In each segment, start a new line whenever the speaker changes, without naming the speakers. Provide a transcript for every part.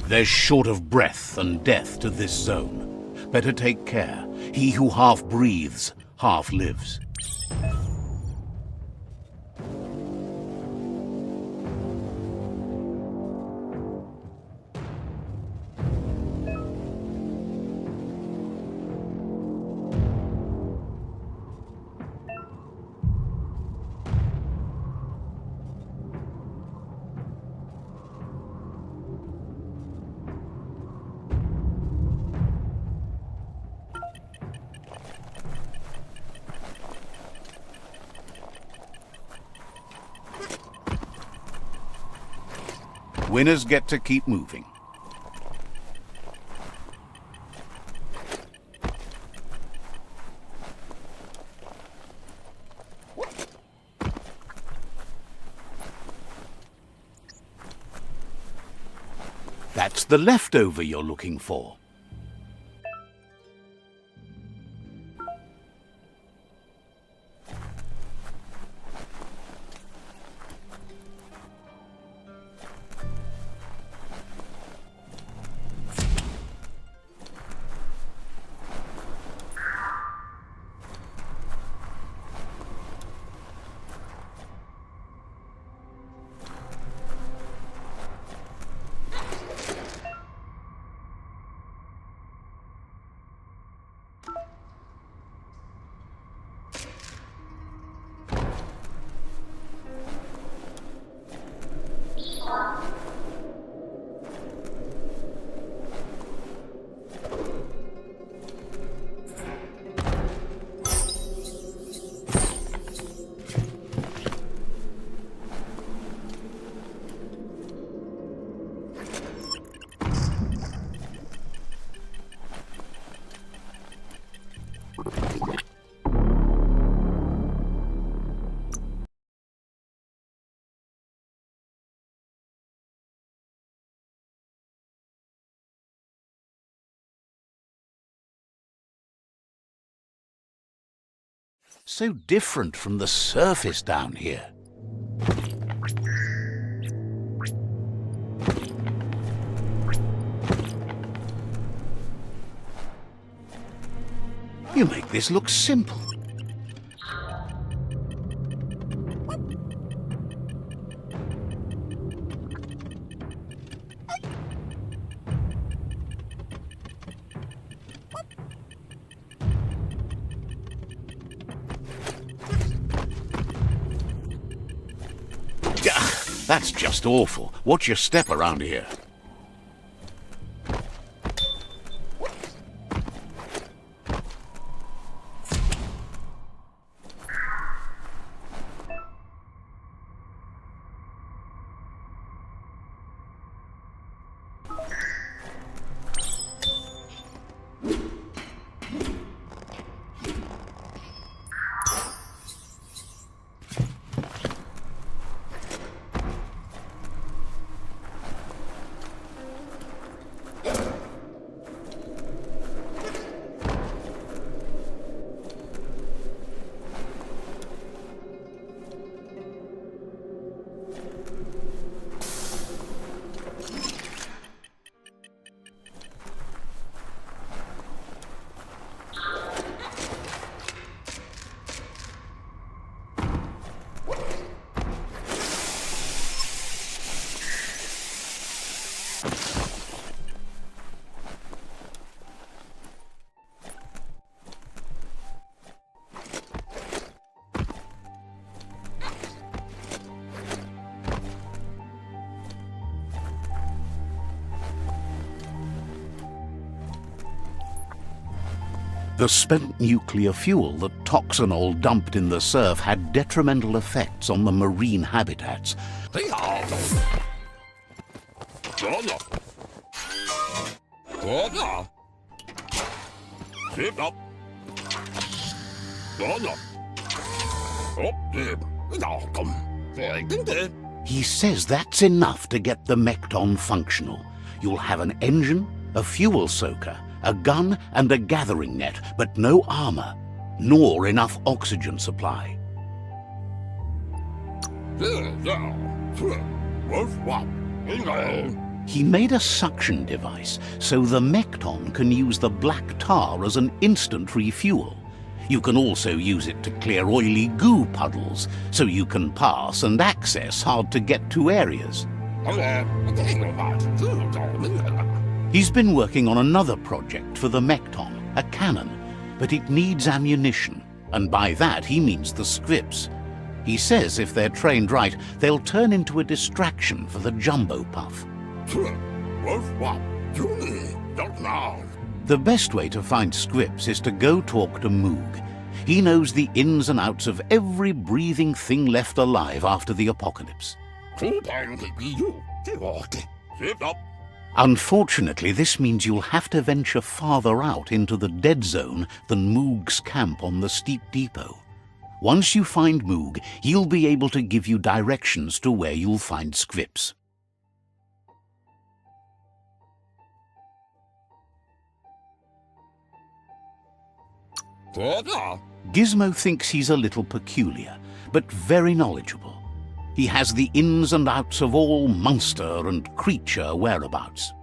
There's short of breath and death to this zone. Better take care. He who half breathes, half lives. Winners get to keep moving. That's the leftover you're looking for. So different from the surface down here. You make this look simple. That's just awful. Watch your step around here. The spent nuclear fuel that toxanol dumped in the surf had detrimental effects on the marine habitats. He says that's enough to get the Mekton functional. You'll have an engine, a fuel soaker, a gun and a gathering net, but no armor, nor enough oxygen supply. He made a suction device so the Mekton can use the black tar as an instant refuel. You can also use it to clear oily goo puddles, so you can pass and access hard-to-get-to areas. He's been working on another project for the Mekton, a cannon, but it needs ammunition, and by that he means the scripts. He says if they're trained right, they'll turn into a distraction for the Jumbo Puff. The best way to find scripts is to go talk to Moog. He knows the ins and outs of every breathing thing left alive after the apocalypse. Unfortunately, this means you'll have to venture farther out into the dead zone than Moog's camp on the steep depot. Once you find Moog, he'll be able to give you directions to where you'll find scripts. Gizmo thinks he's a little peculiar, but very knowledgeable. He has the ins and outs of all monster and creature whereabouts.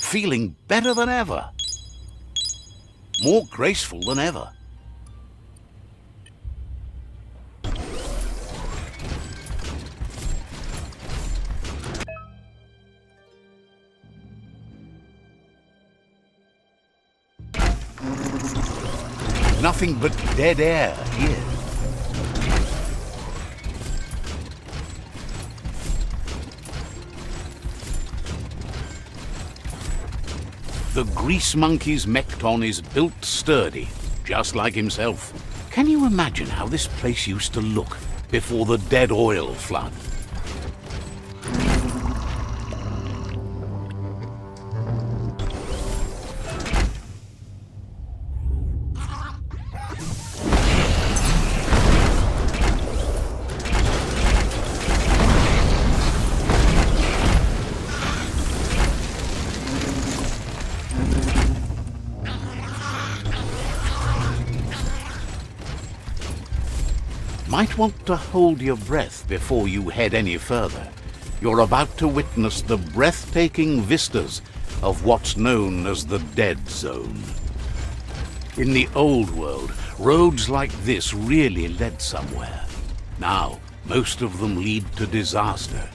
Feeling better than ever. More graceful than ever. Nothing but dead air here. The grease monkey's Mekton is built sturdy, just like himself. Can you imagine how this place used to look before the dead oil flood? Might want to hold your breath before you head any further. You're about to witness the breathtaking vistas of what's known as the Dead Zone. In the old world, roads like this really led somewhere. Now, most of them lead to disaster.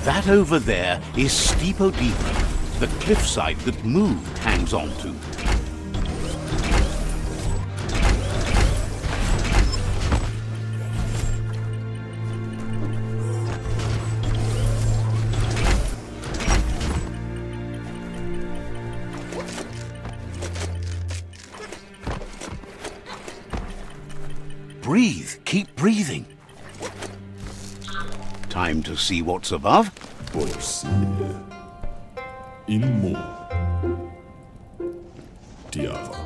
That over there is Steepo-Deepo, the cliffside that Moog hangs on to. Breathe, keep breathing. Time to see what's above.
Ilmu Tiava.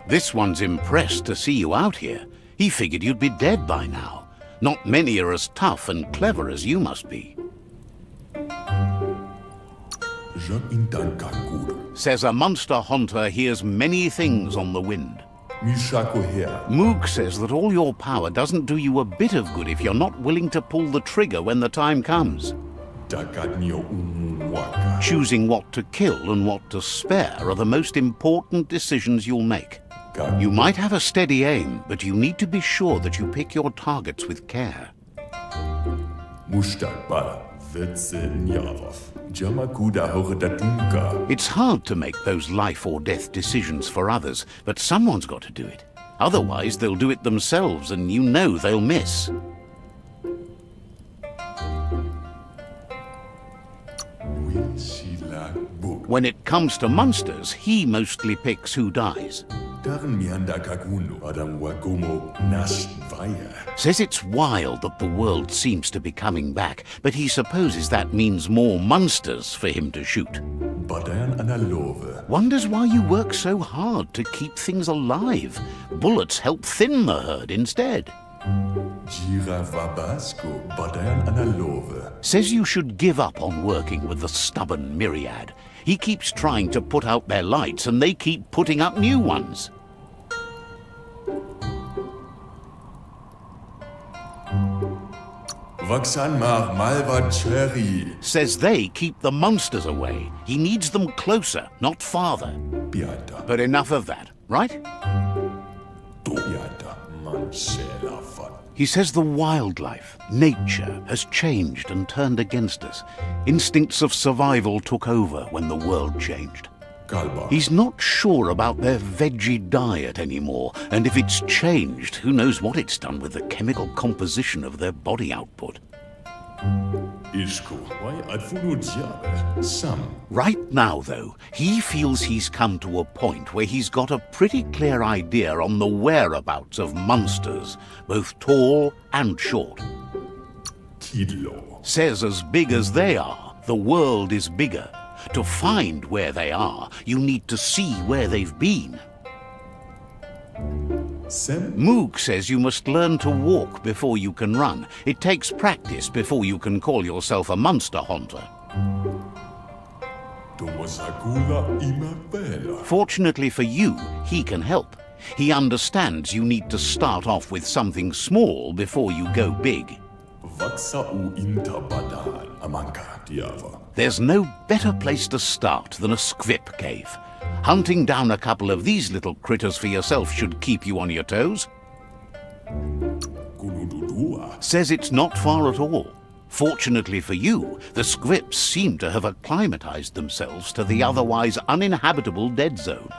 This one's impressed to see you out here. He figured you'd be dead by now. Not many are as tough and clever as you must be. Says a monster hunter hears many things on the wind. Moog says that all your power doesn't do you a bit of good if you're not willing to pull the trigger when the time comes. Choosing what to kill and what to spare are the most important decisions you'll make. You might have a steady aim, but you need to be sure that you pick your targets with care. It's hard to make those life or death decisions for others, but someone's got to do it. Otherwise, they'll do it themselves, and you know they'll miss. When it comes to monsters, he mostly picks who dies. Says it's wild that the world seems to be coming back, but he supposes that means more monsters for him to shoot. Wonders why you work so hard to keep things alive. Bullets help thin the herd instead. Says you should give up on working with the stubborn myriad. He keeps trying to put out their lights and they keep putting up new ones. Says they keep the monsters away. He needs them closer, not farther. But enough of that, right? He says the wildlife, nature, has changed and turned against us. Instincts of survival took over when the world changed. He's not sure about their veggie diet anymore, and if it's changed, who knows what it's done with the chemical composition of their body output. Right now, though, he feels he's come to a point where he's got a pretty clear idea on the whereabouts of monsters, both tall and short. Says as big as they are, the world is bigger. To find where they are, you need to see where they've been. Moog says you must learn to walk before you can run. It takes practice before you can call yourself a monster hunter. Fortunately for you, he can help. He understands you need to start off with something small before you go big. There's no better place to start than a squip cave. Hunting down a couple of these little critters for yourself should keep you on your toes. Says it's not far at all. Fortunately for you, the squips seem to have acclimatized themselves to the otherwise uninhabitable dead zone.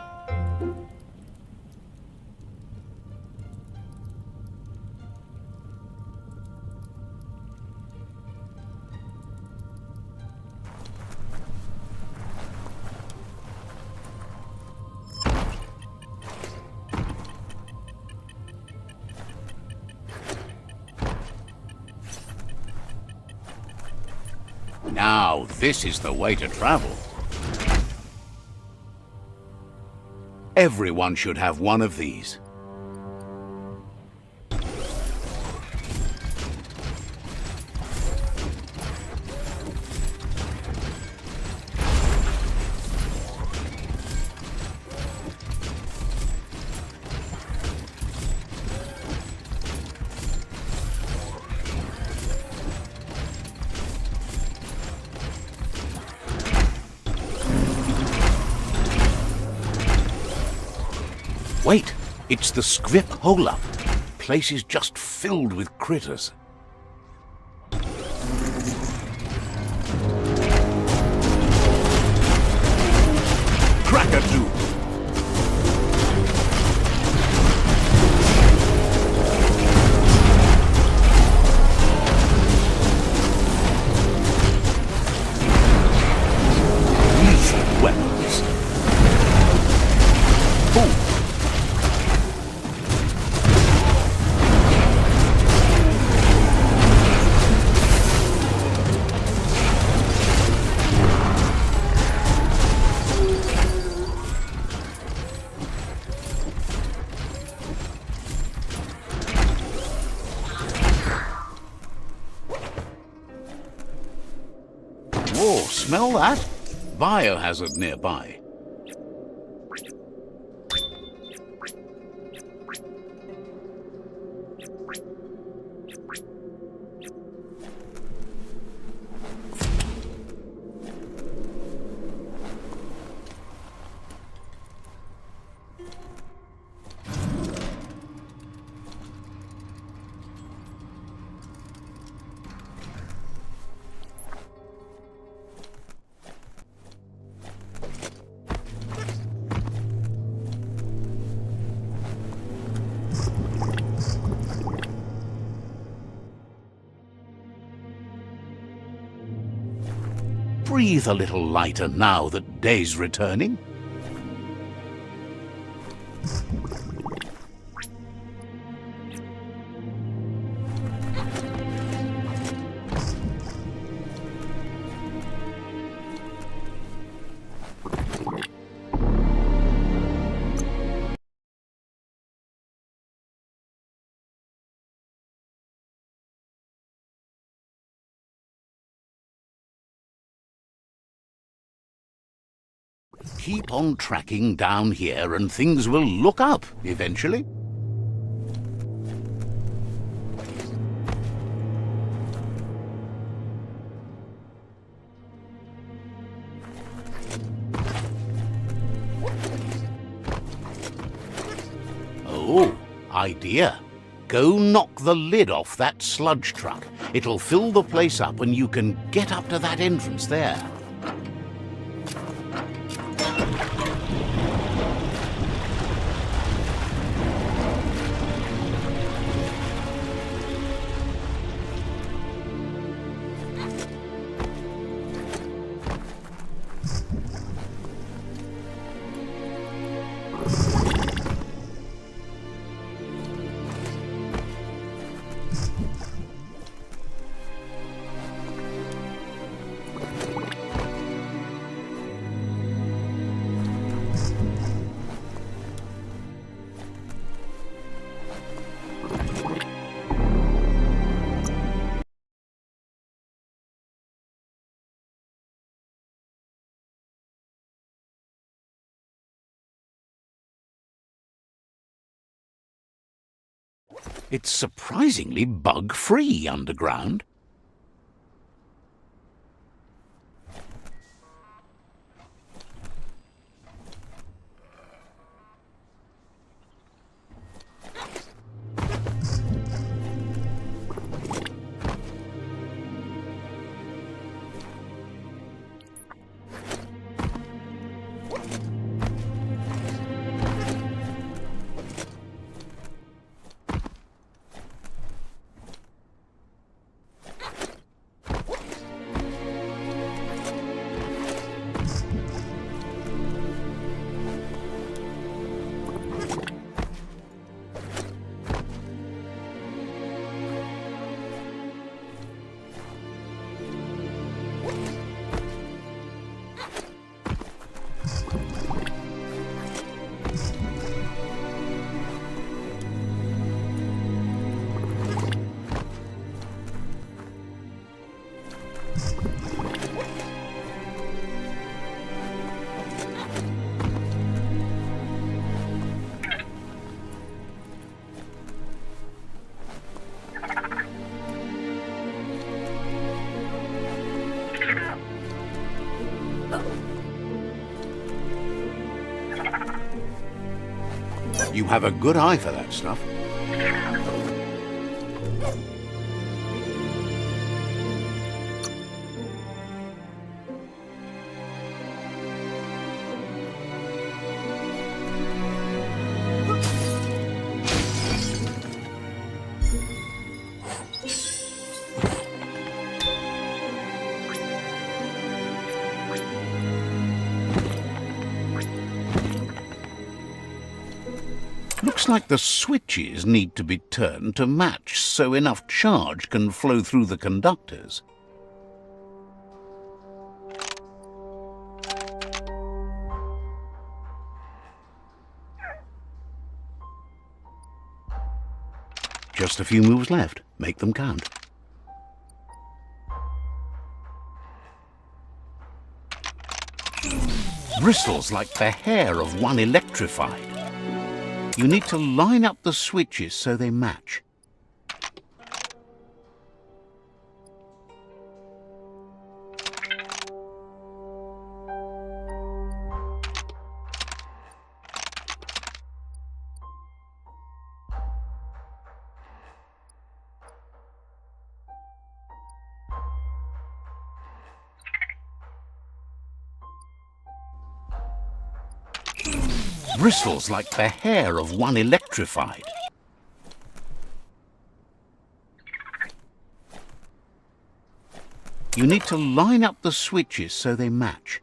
Now, this is the way to travel. Everyone should have one of these. Wait, it's the squip hole-up. Place is just filled with critters. Crack-a-doo! Lethal weapons. Boom! Smell that? Biohazard nearby. Breathe a little lighter now that day's returning. Keep on tracking down here and things will look up eventually. Oh, idea. Go knock the lid off that sludge truck. It'll fill the place up and you can get up to that entrance there. It's surprisingly bug-free underground. You have a good eye for that stuff. Looks like the switches need to be turned to match so enough charge can flow through the conductors. Just a few moves left. Make them count. bristles like the hair of one electrified. You need to line up the switches so they match. Bristles like the hair of one electrified. You need to line up the switches so they match.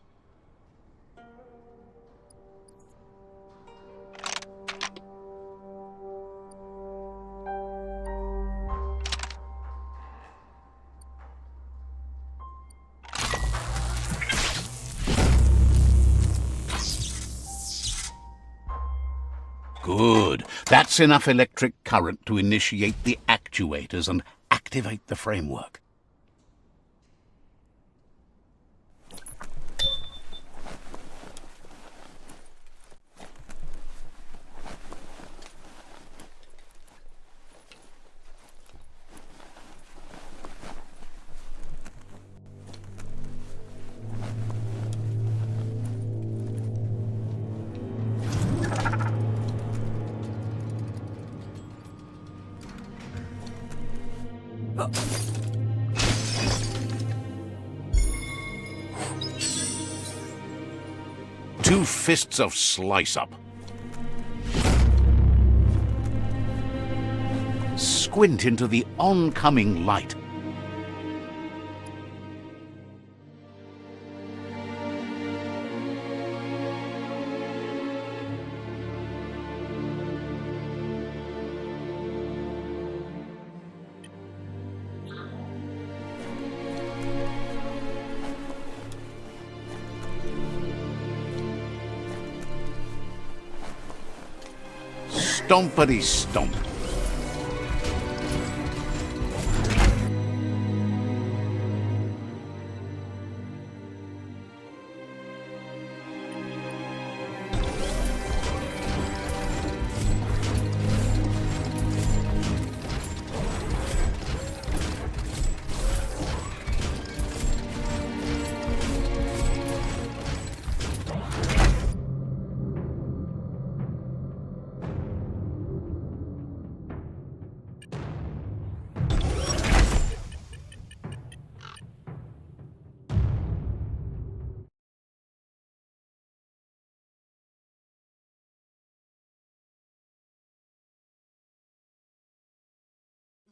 Good. That's enough electric current to initiate the actuators and activate the framework. Two fists of slice-up. Squint into the oncoming light. Stompity stomp.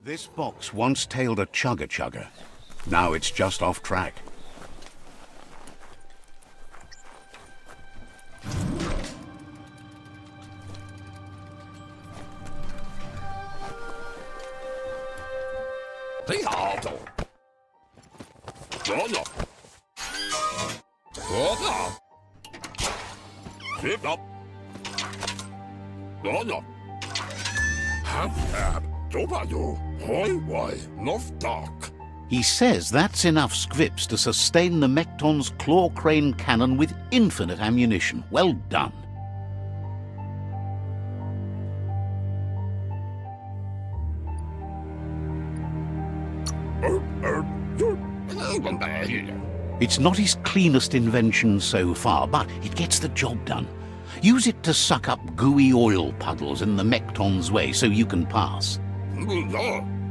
This box once tailed a chugger-chugger. Now it's just off track. He says that's enough scripts to sustain the Mekton's claw crane cannon with infinite ammunition. Well done. It's not his cleanest invention so far, but it gets the job done. Use it to suck up gooey oil puddles in the Mekton's way so you can pass.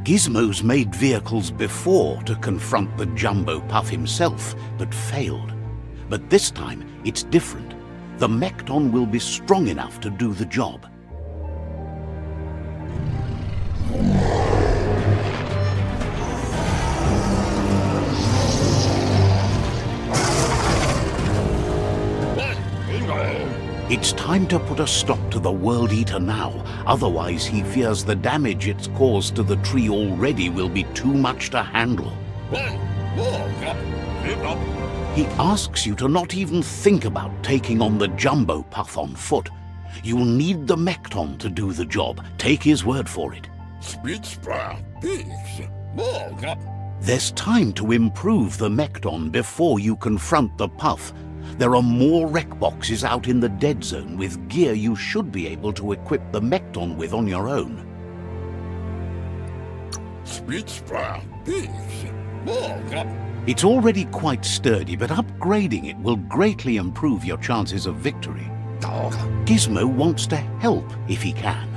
Gizmo's made vehicles before to confront the Jumbo Puff himself, but failed. But this time, it's different. The Mekton will be strong enough to do the job. It's time to put a stop to the World Eater now, otherwise he fears the damage it's caused to the tree already will be too much to handle. He asks you to not even think about taking on the Jumbo Puff on foot. You'll need the Mekton to do the job, take his word for it. There's time to improve the Mekton before you confront the Puff. There are more wreck boxes out in the dead zone with gear you should be able to equip the Mekton with on your own. It's already quite sturdy, but upgrading it will greatly improve your chances of victory. Gizmo wants to help if he can.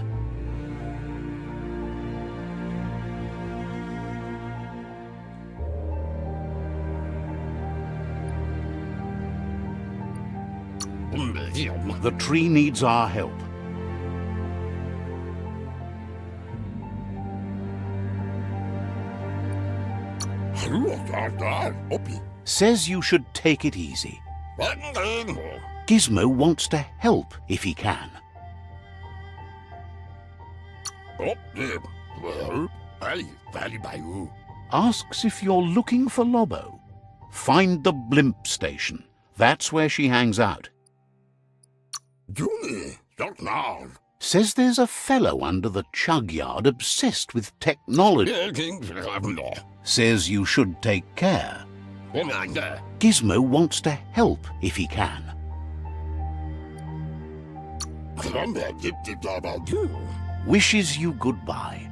The tree needs our help. Says you should take it easy. Gizmo wants to help if he can. Asks if you're looking for Lobo. Find the blimp station. That's where she hangs out. Says there's a fellow under the chug yard obsessed with technology. Says you should take care. Gizmo wants to help if he can. Wishes you goodbye.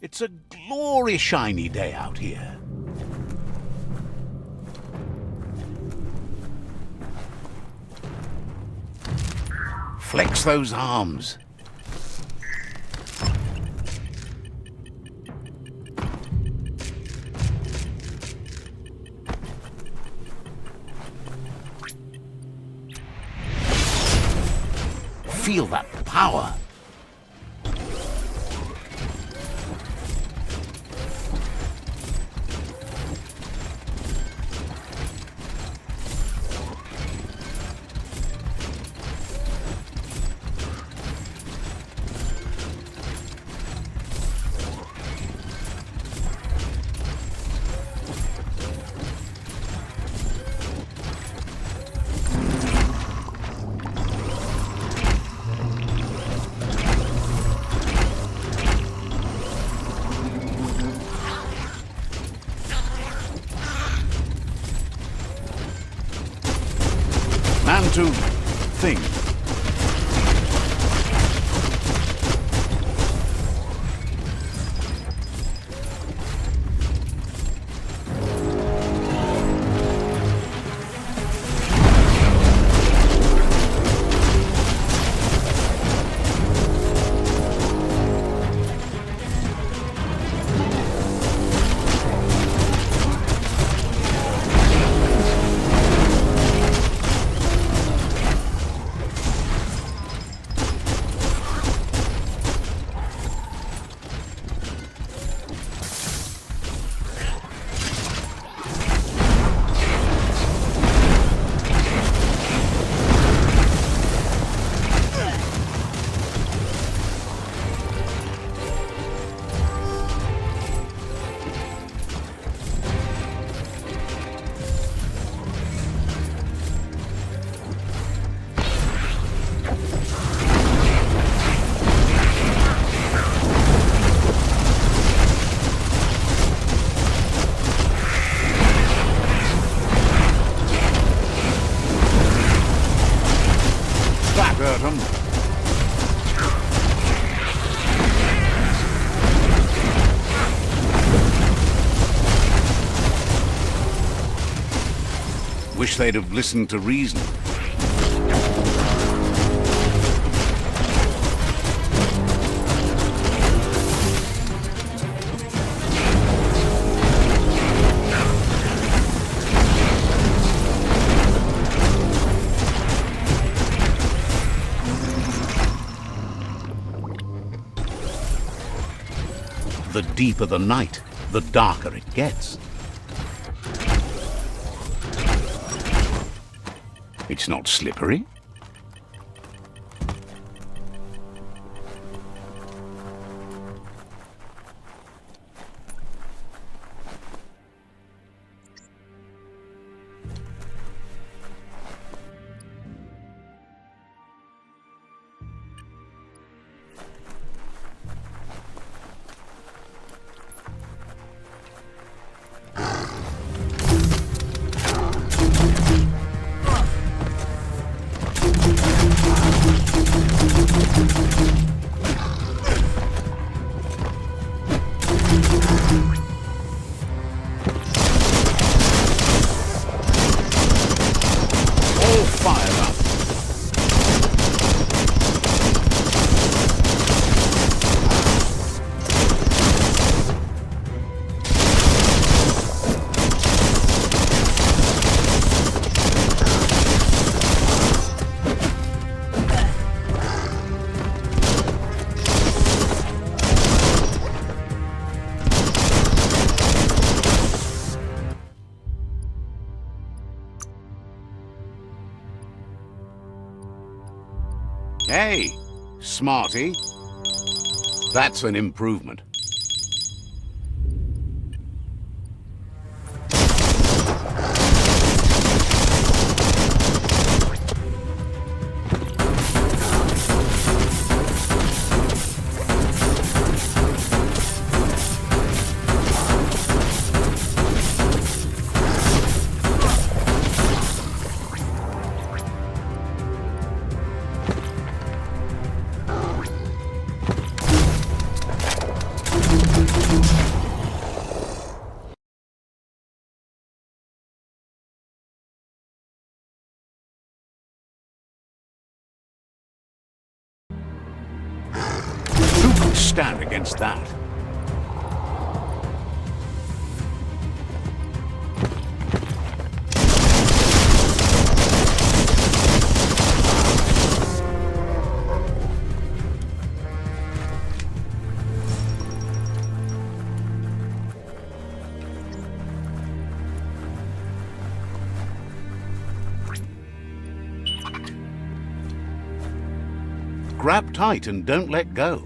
It's a glory shiny day out here. Flex those arms. Feel that power. Man to thing. bottom. Wish they'd have listened to reason. The deeper the night, the darker it gets. It's not slippery. Hey, smarty. That's an improvement. Who could stand against that? Grab tight and don't let go.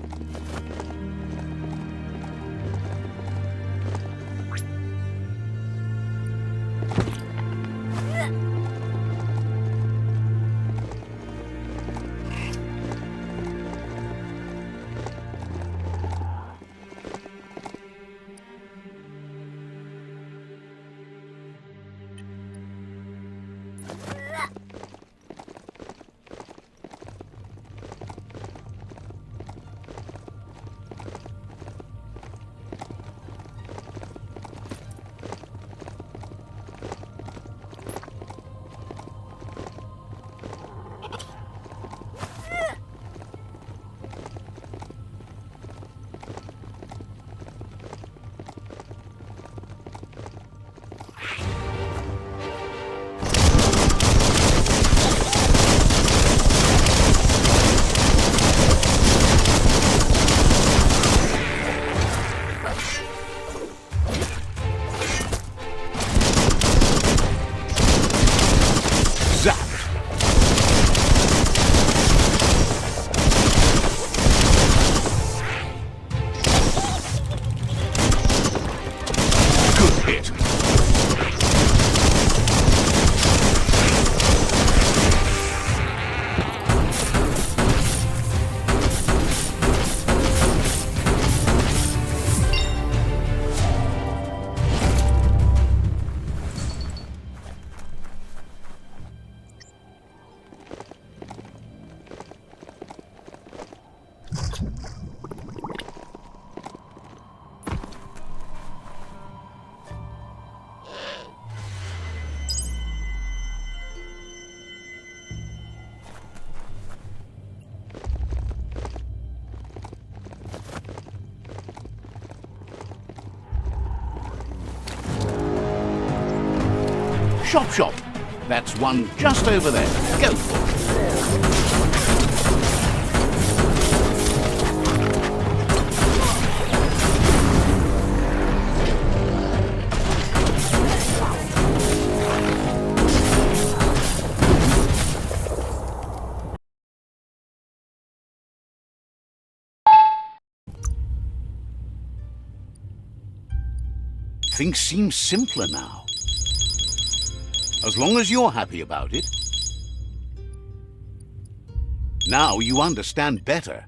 Shop, shop. That's one just over there. Go for it. Things seem simpler now. As long as you're happy about it. Now you understand better.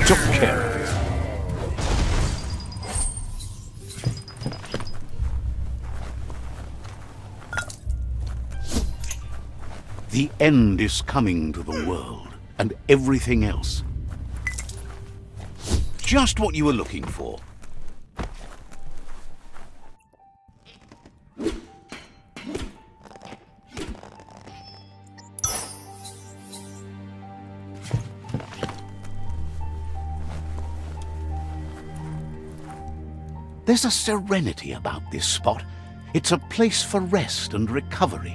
Took care of it.
The end is coming to the world, and everything else. Just what you were looking for. There's a serenity about this spot. It's a place for rest and recovery.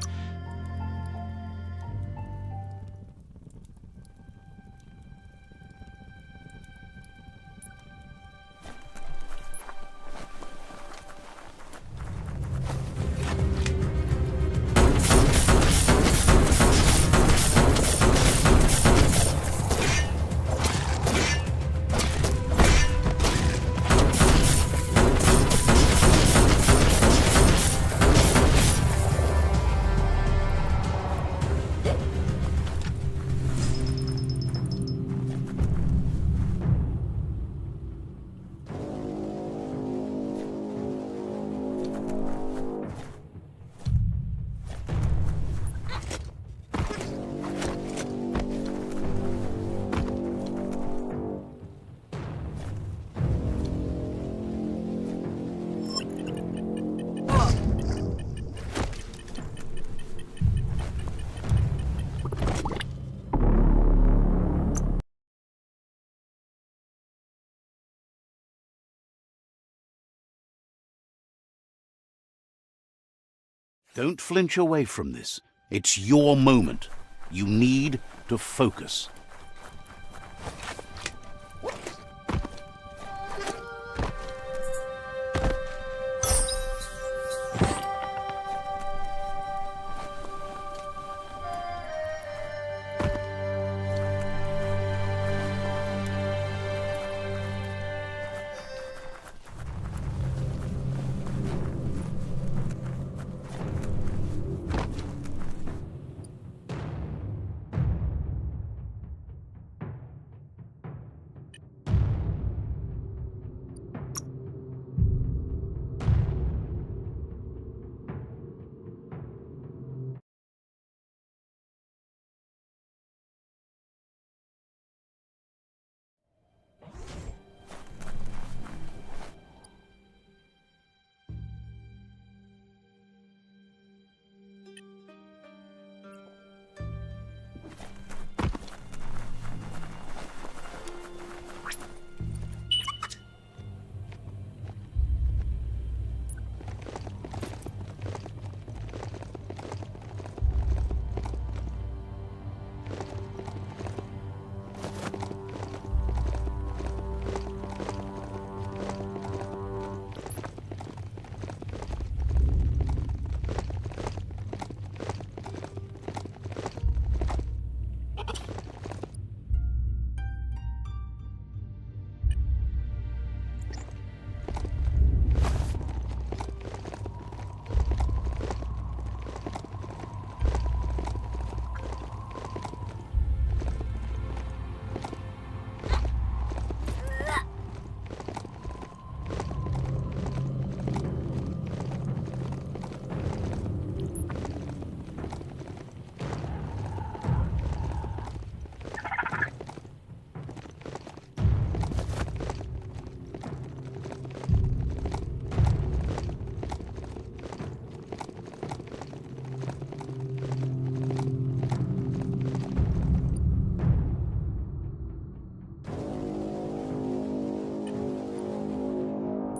Don't flinch away from this. It's your moment. You need to focus.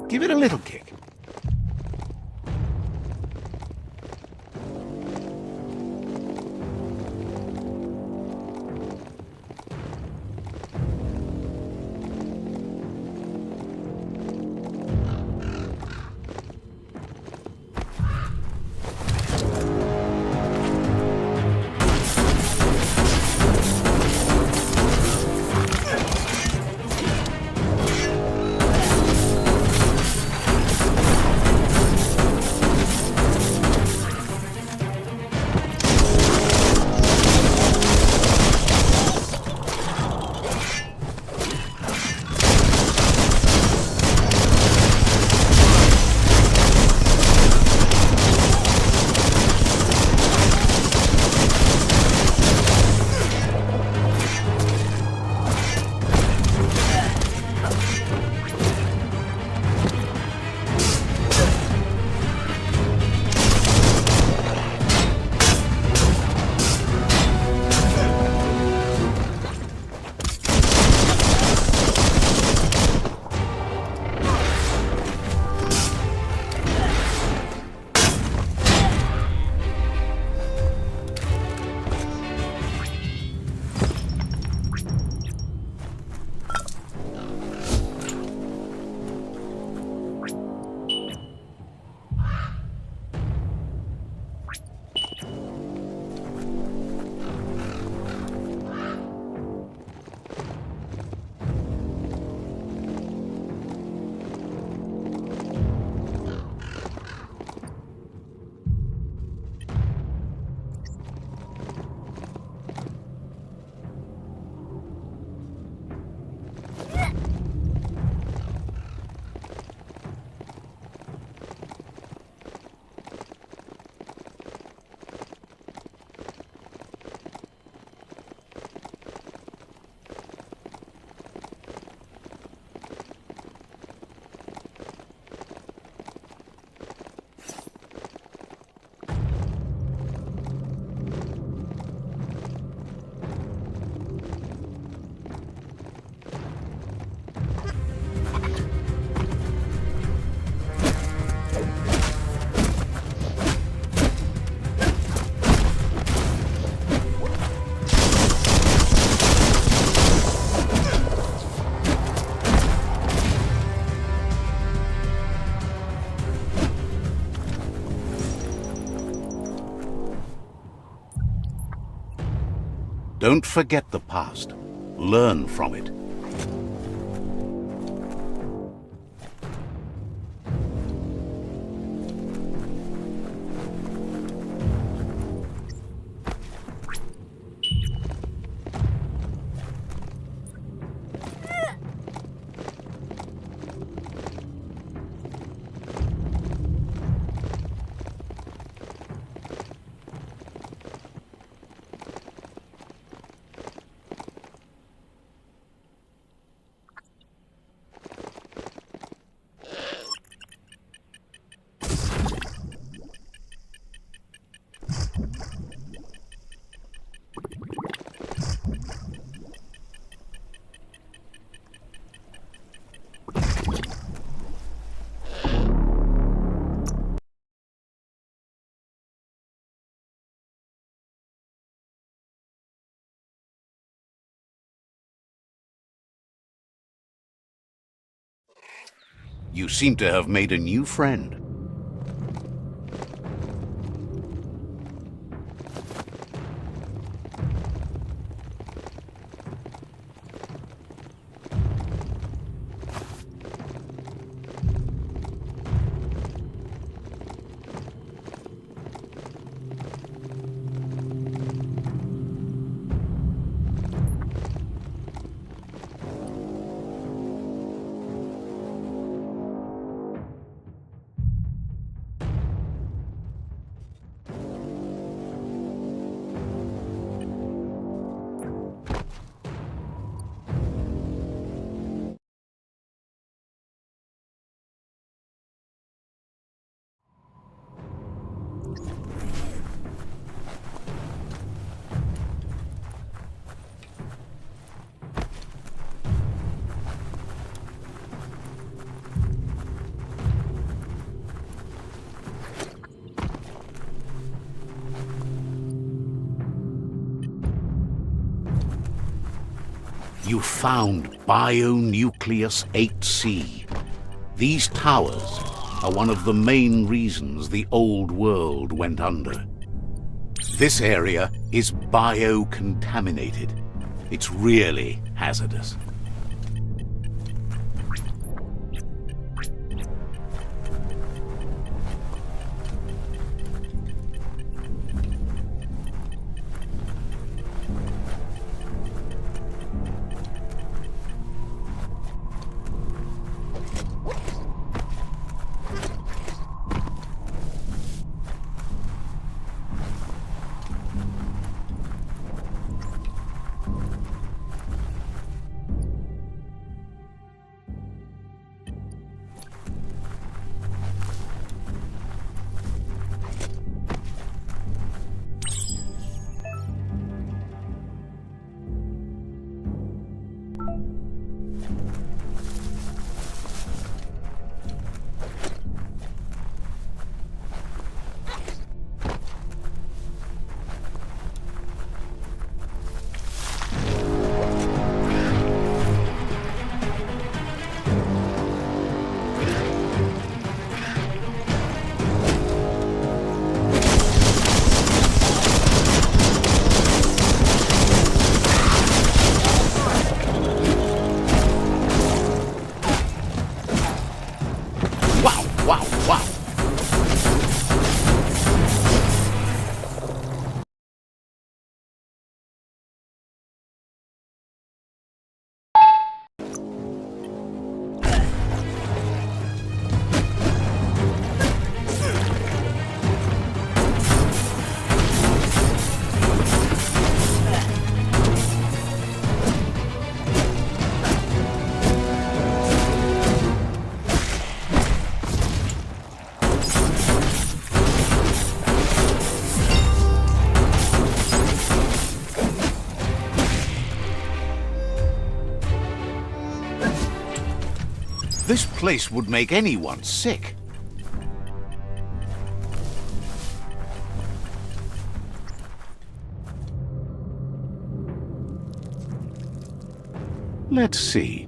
Give it a little kick. Don't forget the past. Learn from it. You seem to have made a new friend. You found Bionucleus 8C. These towers are one of the main reasons the old world went under. This area is biocontaminated. It's really hazardous. Wow. This place would make anyone sick. Let's see.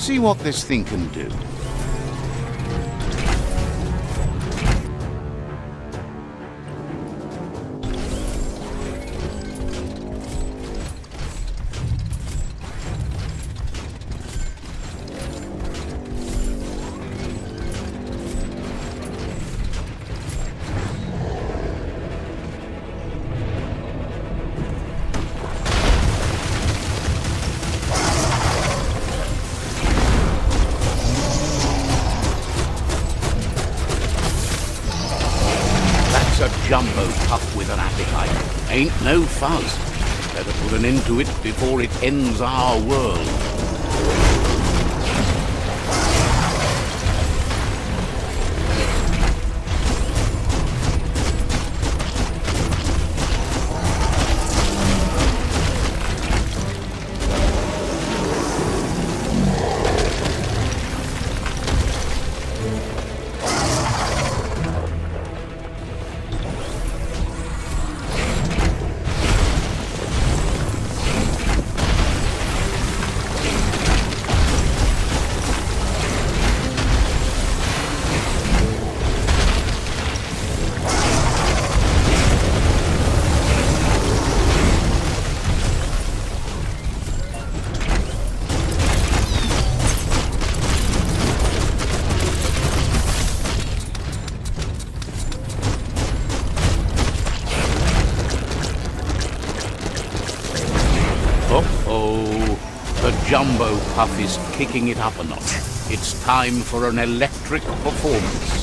See what this thing can do. A jumbo puff with an appetite. Ain't no fuzz. Better put an end to it before it ends our world. The jumbo puff is kicking it up a notch. It's time for an electric performance.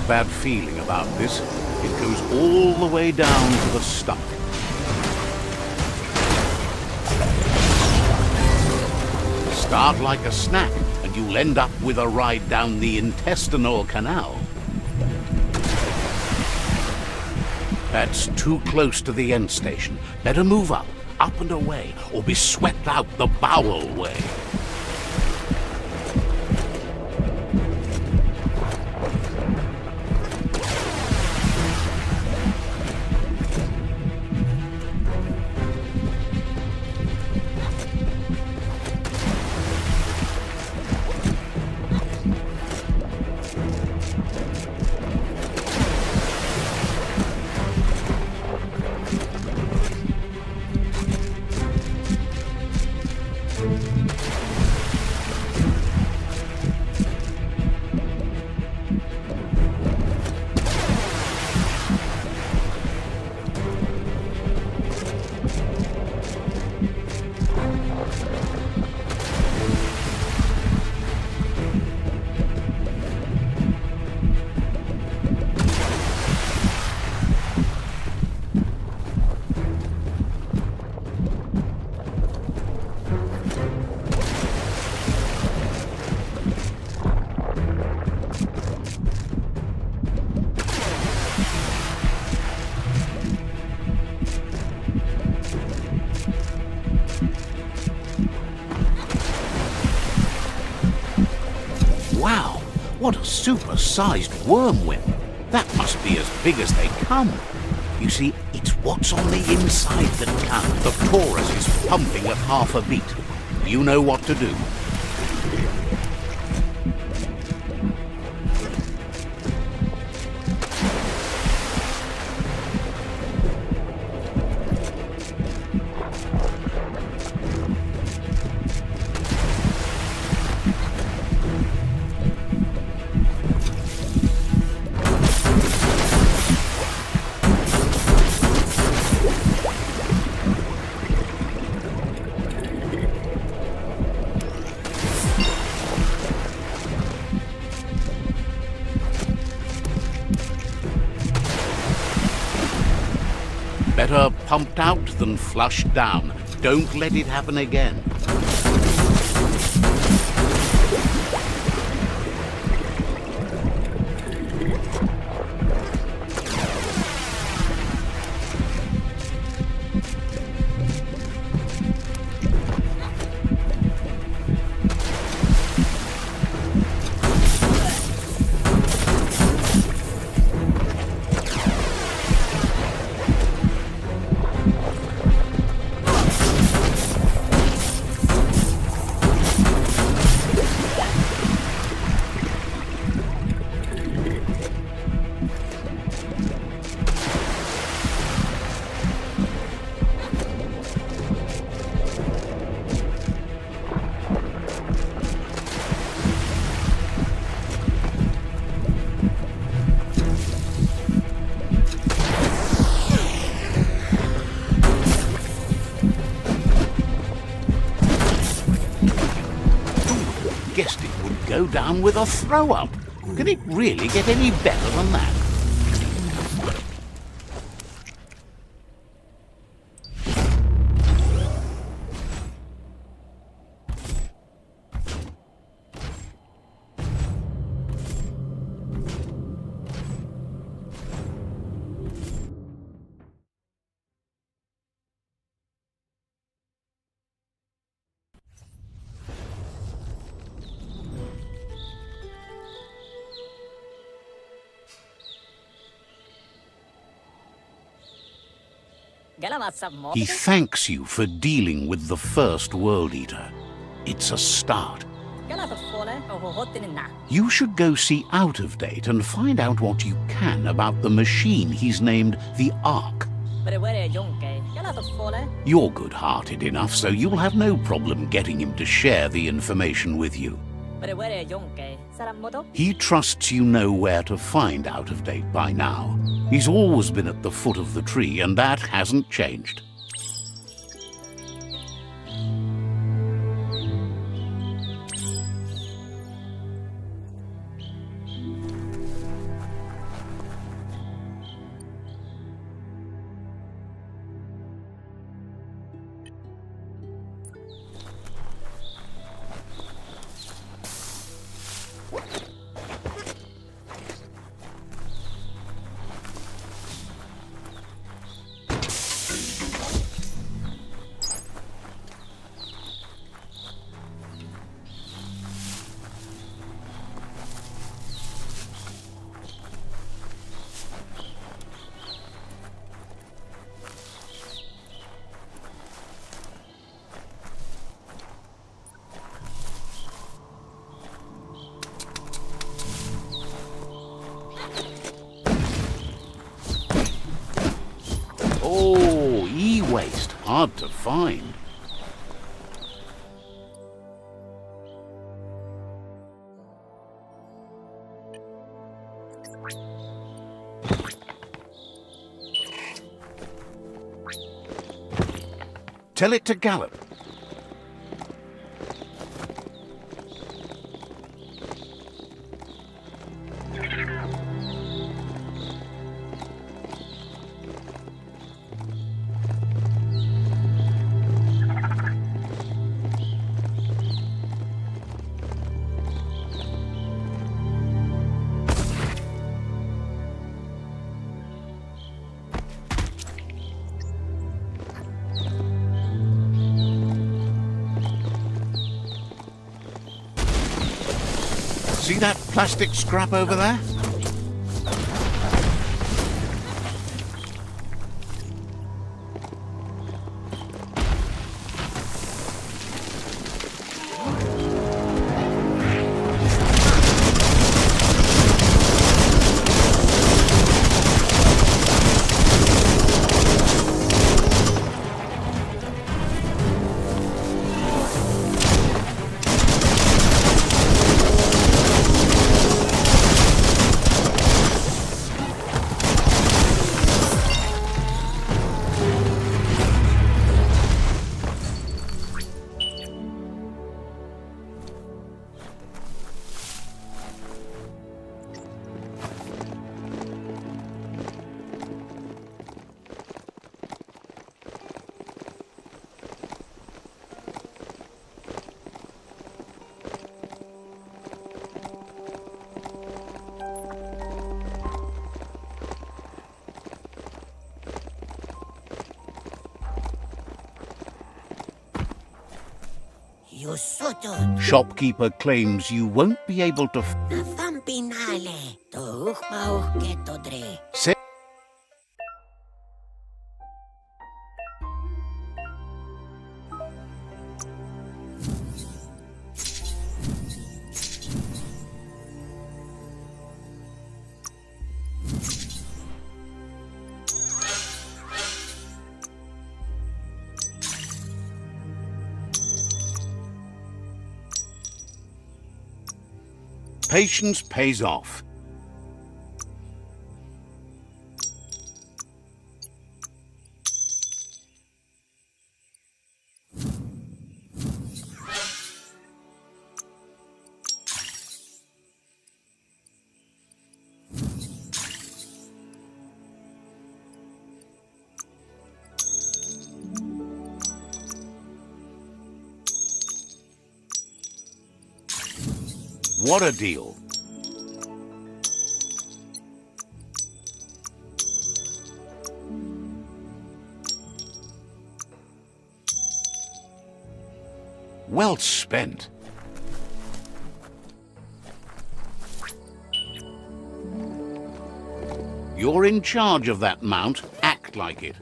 Bad feeling about this. It goes all the way down to the stomach. Start like a snack, and you'll end up with a ride down the intestinal canal. That's too close to the end station. Better move up and away, or be swept out the bowel way. Wow, what a super-sized worm whip. That must be as big as they come. You see, it's what's on the inside that counts. The torus is pumping at half a beat. You know what to do. Better pumped out than flushed down. Don't let it happen again. Guessed it would go down with a throw-up. Can it really get any better than that? He thanks you for dealing with the first World Eater. It's a start. You should go see Out of Date and find out what you can about the machine he's named the Ark. You're good-hearted enough, so you'll have no problem getting him to share the information with you. He trusts you know where to find Out of Date by now. He's always been at the foot of the tree, and that hasn't changed. Oh, e-waste. Hard to find. Tell it to gallop. See that plastic scrap over there?
Jusutut.
Shopkeeper claims you won't be able to
Navampinale. Touhmauhketodre.
say. Patience pays off. What a deal. Well spent. You're in charge of that mount. Act like it.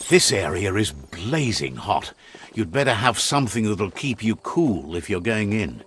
This area is blazing hot. You'd better have something that'll keep you cool if you're going in.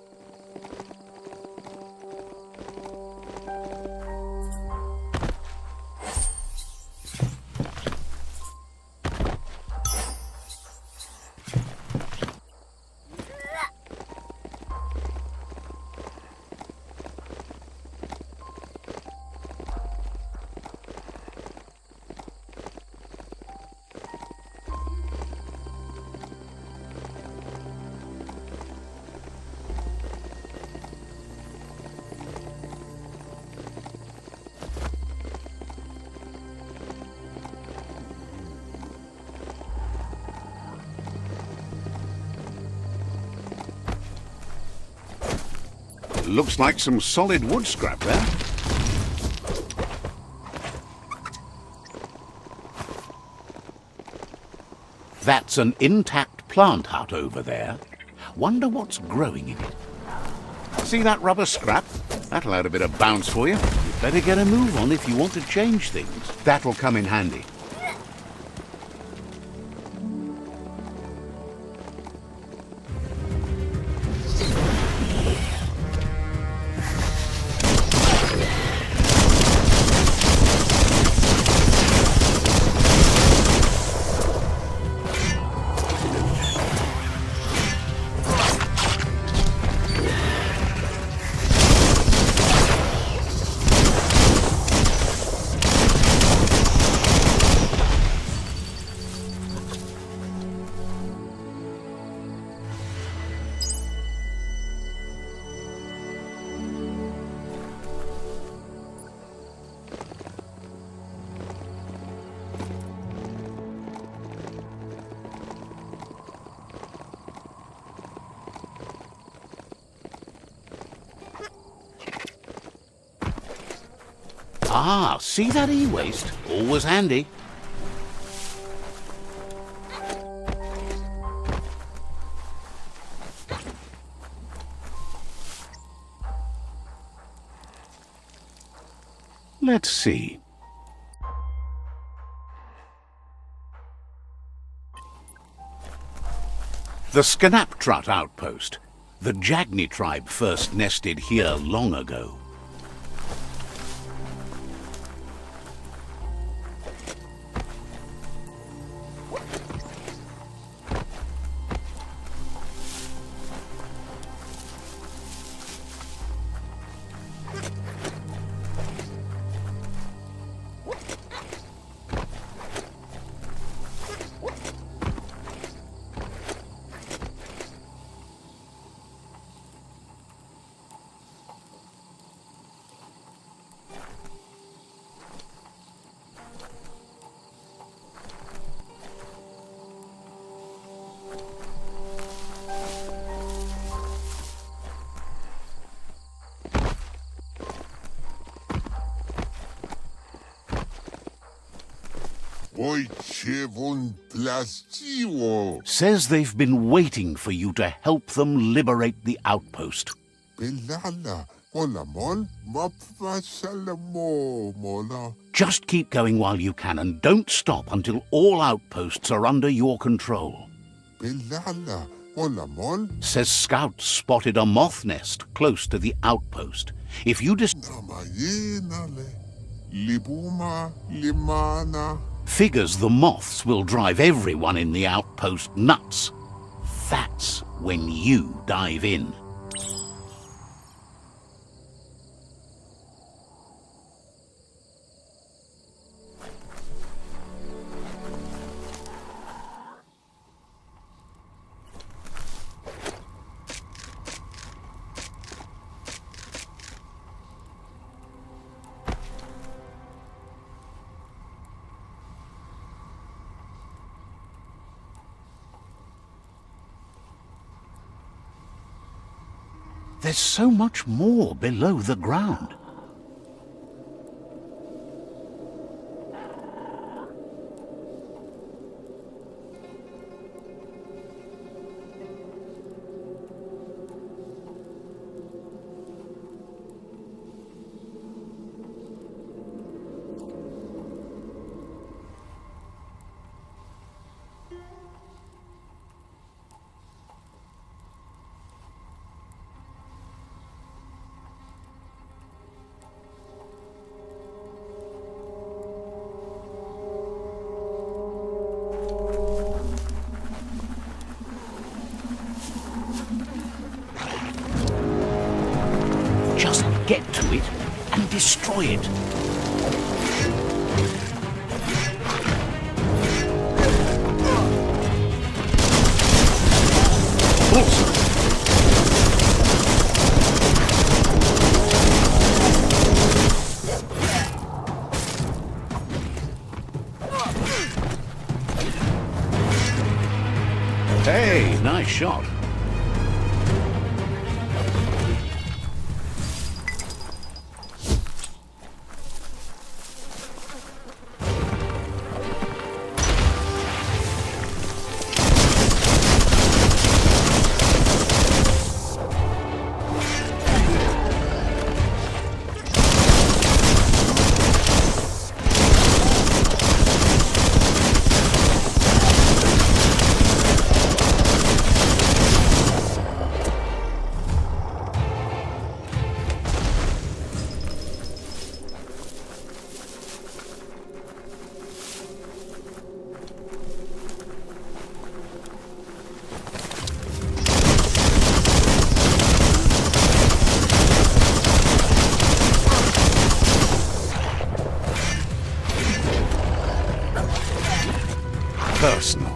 Looks like some solid wood scrap there. That's an intact plant hut over there. Wonder what's growing in it. See that rubber scrap? That'll add a bit of bounce for you. You'd better get a move on if you want to change things. That'll come in handy. Ah, see that e-waste? Always handy. Let's see. The Scanaptrut outpost. The Jagni tribe first nested here long ago. Says they've been waiting for you to help them liberate the outpost. Just keep going while you can and don't stop until all outposts are under your control. Says scouts spotted a moth nest close to the outpost. If you figures the moths will drive everyone in the outpost nuts. That's when you dive in. There's so much more below the ground. Get to it and destroy it. Bullseye. Hey, nice shot. Personal.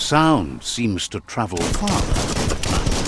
Sound seems to travel farther at night.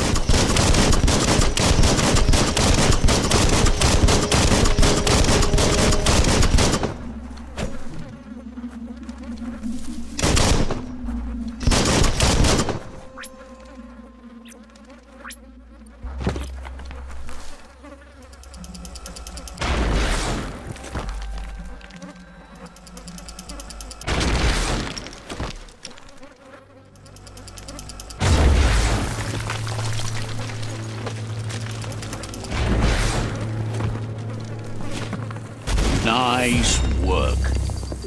Nice work.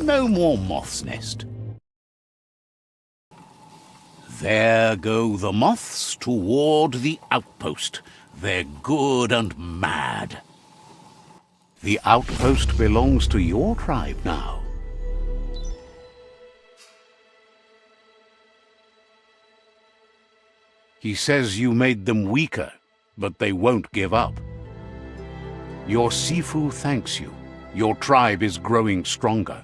No more moth's nest. There go the moths toward the outpost. They're good and mad. The outpost belongs to your tribe now. He says you made them weaker, but they won't give up. Your Sifu thanks you. Your tribe is growing stronger.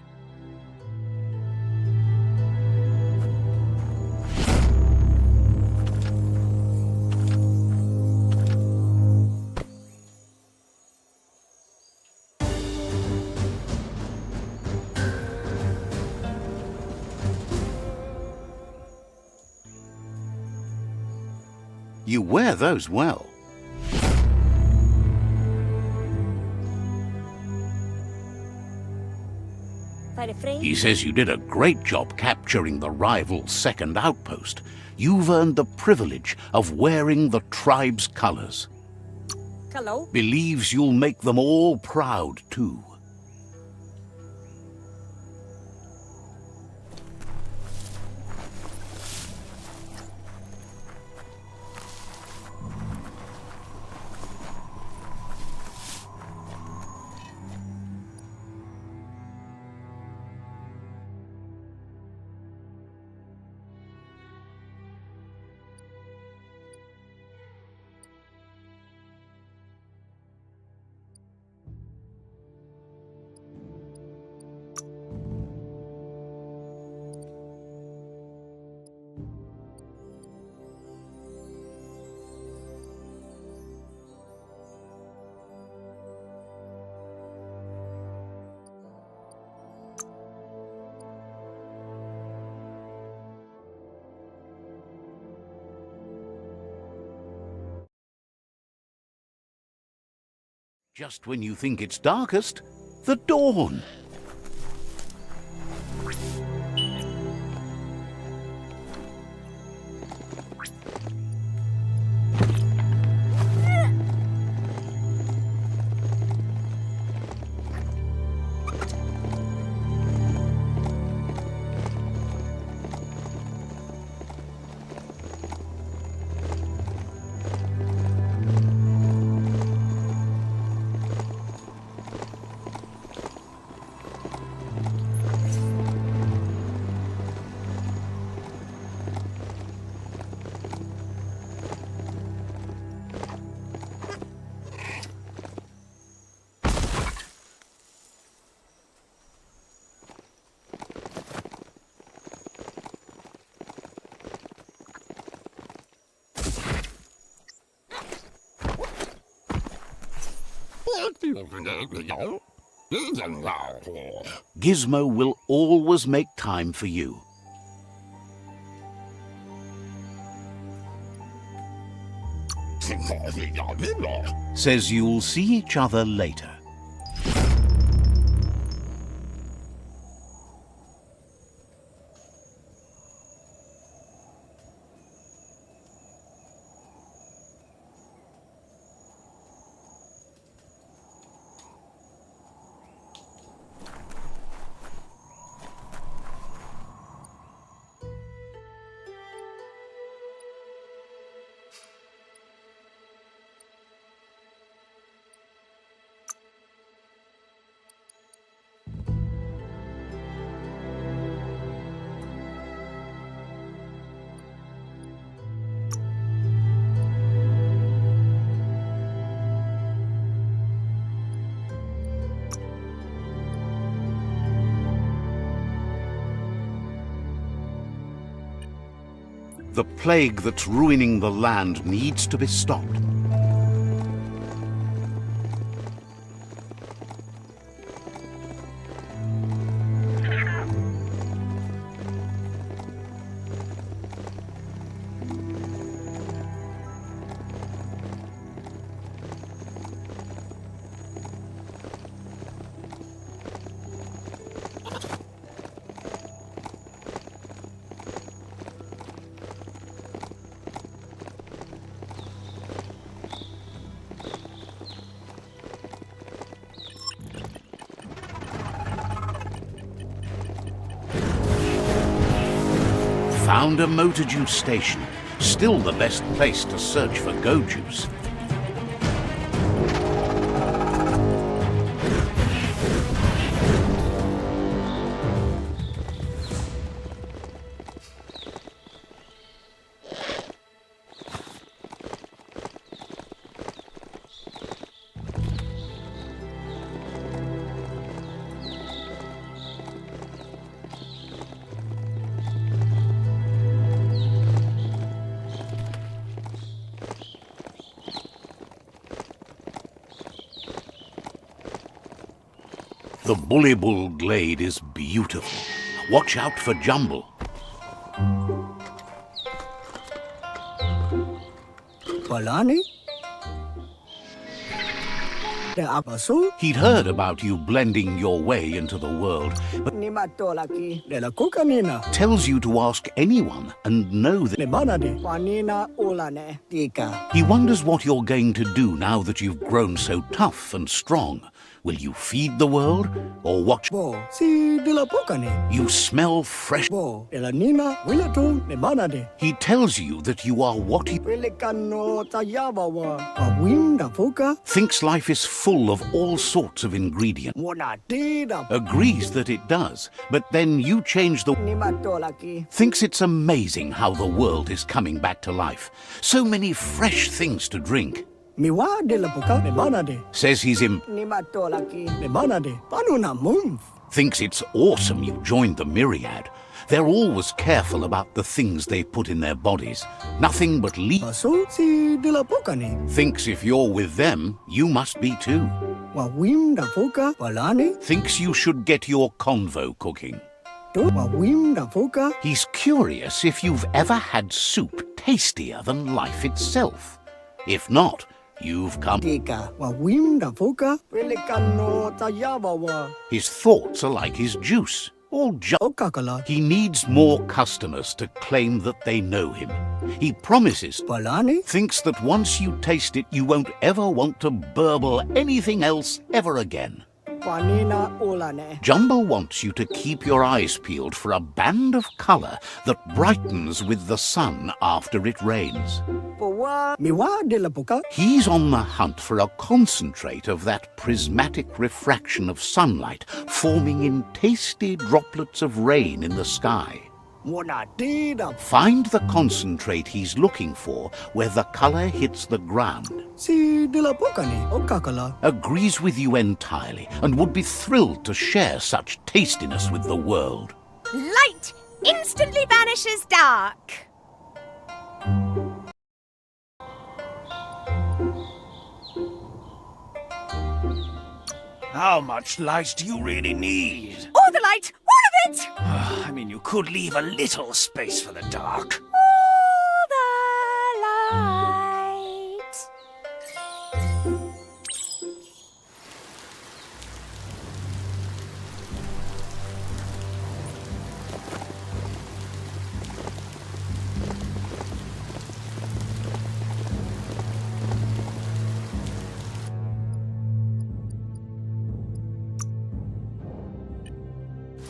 You wear those well. He says you did a great job capturing the rival's second outpost. You've earned the privilege of wearing the tribe's colors.
Hello?
Believes you'll make them all proud, too. Just when you think it's darkest, the dawn. Gizmo will always make time for you. Says you'll see each other later. The plague that's ruining the land needs to be stopped. Found a motor juice station. Still the best place to search for go juice. The Bullybul glade is beautiful. Watch out for Jumble.
Palani? The Apasu?
He'd heard about you blending your way into the world, but
Nimatolaki de la Cucanina.
tells you to ask anyone and know that
Dimana de Panina Olane Tika.
he wonders what you're going to do now that you've grown so tough and strong. Will you feed the world or watch?
Bo, si de la Pocani.
You smell fresh.
Bo, de la Nina, Willaton, Dimana de.
He tells you that you are what he
Pelicano Tayabawa. A winda Poca.
thinks life is full of all sorts of ingredients.
Wona Tida.
Agrees that it does, but then you change the...
Nimatolaki.
Thinks it's amazing how the world is coming back to life. So many fresh things to drink.
Miwa de la Poca, Dimana de.
Says he's
Nimatolaki, Dimana de. Panuna Mumf.
thinks it's awesome you joined the Myriad. They're always careful about the things they put in their bodies. Nothing but
Paso, si de la Pocani.
Thinks if you're with them, you must be too.
Wa winda Poca, Palani.
Thinks you should get your convo cooking.
Wa winda Poca.
He's curious if you've ever had soup tastier than life itself. If not, you've come...
Tika, wa winda Poca. Pelicano Tayabawa.
His thoughts are like his juice. All
Okakala.
He needs more customers to claim that they know him. He promises...
Palani.
Thinks that once you taste it, you won't ever want to burble anything else ever again.
Panina Olane.
Jumbo wants you to keep your eyes peeled for a band of colour that brightens with the sun after it rains.
Powa. Miwa de la Poca.
He's on the hunt for a concentrate of that prismatic refraction of sunlight forming in tasty droplets of rain in the sky.
Wona Tida.
Find the concentrate he's looking for where the colour hits the ground.
Si de la Pocani. Okakala.
Agrees with you entirely and would be thrilled to share such tastiness with the world.
Light instantly vanishes dark.
How much light do you really need?
All the light, all of it!
I mean, you could leave a little space for the dark.
All the light.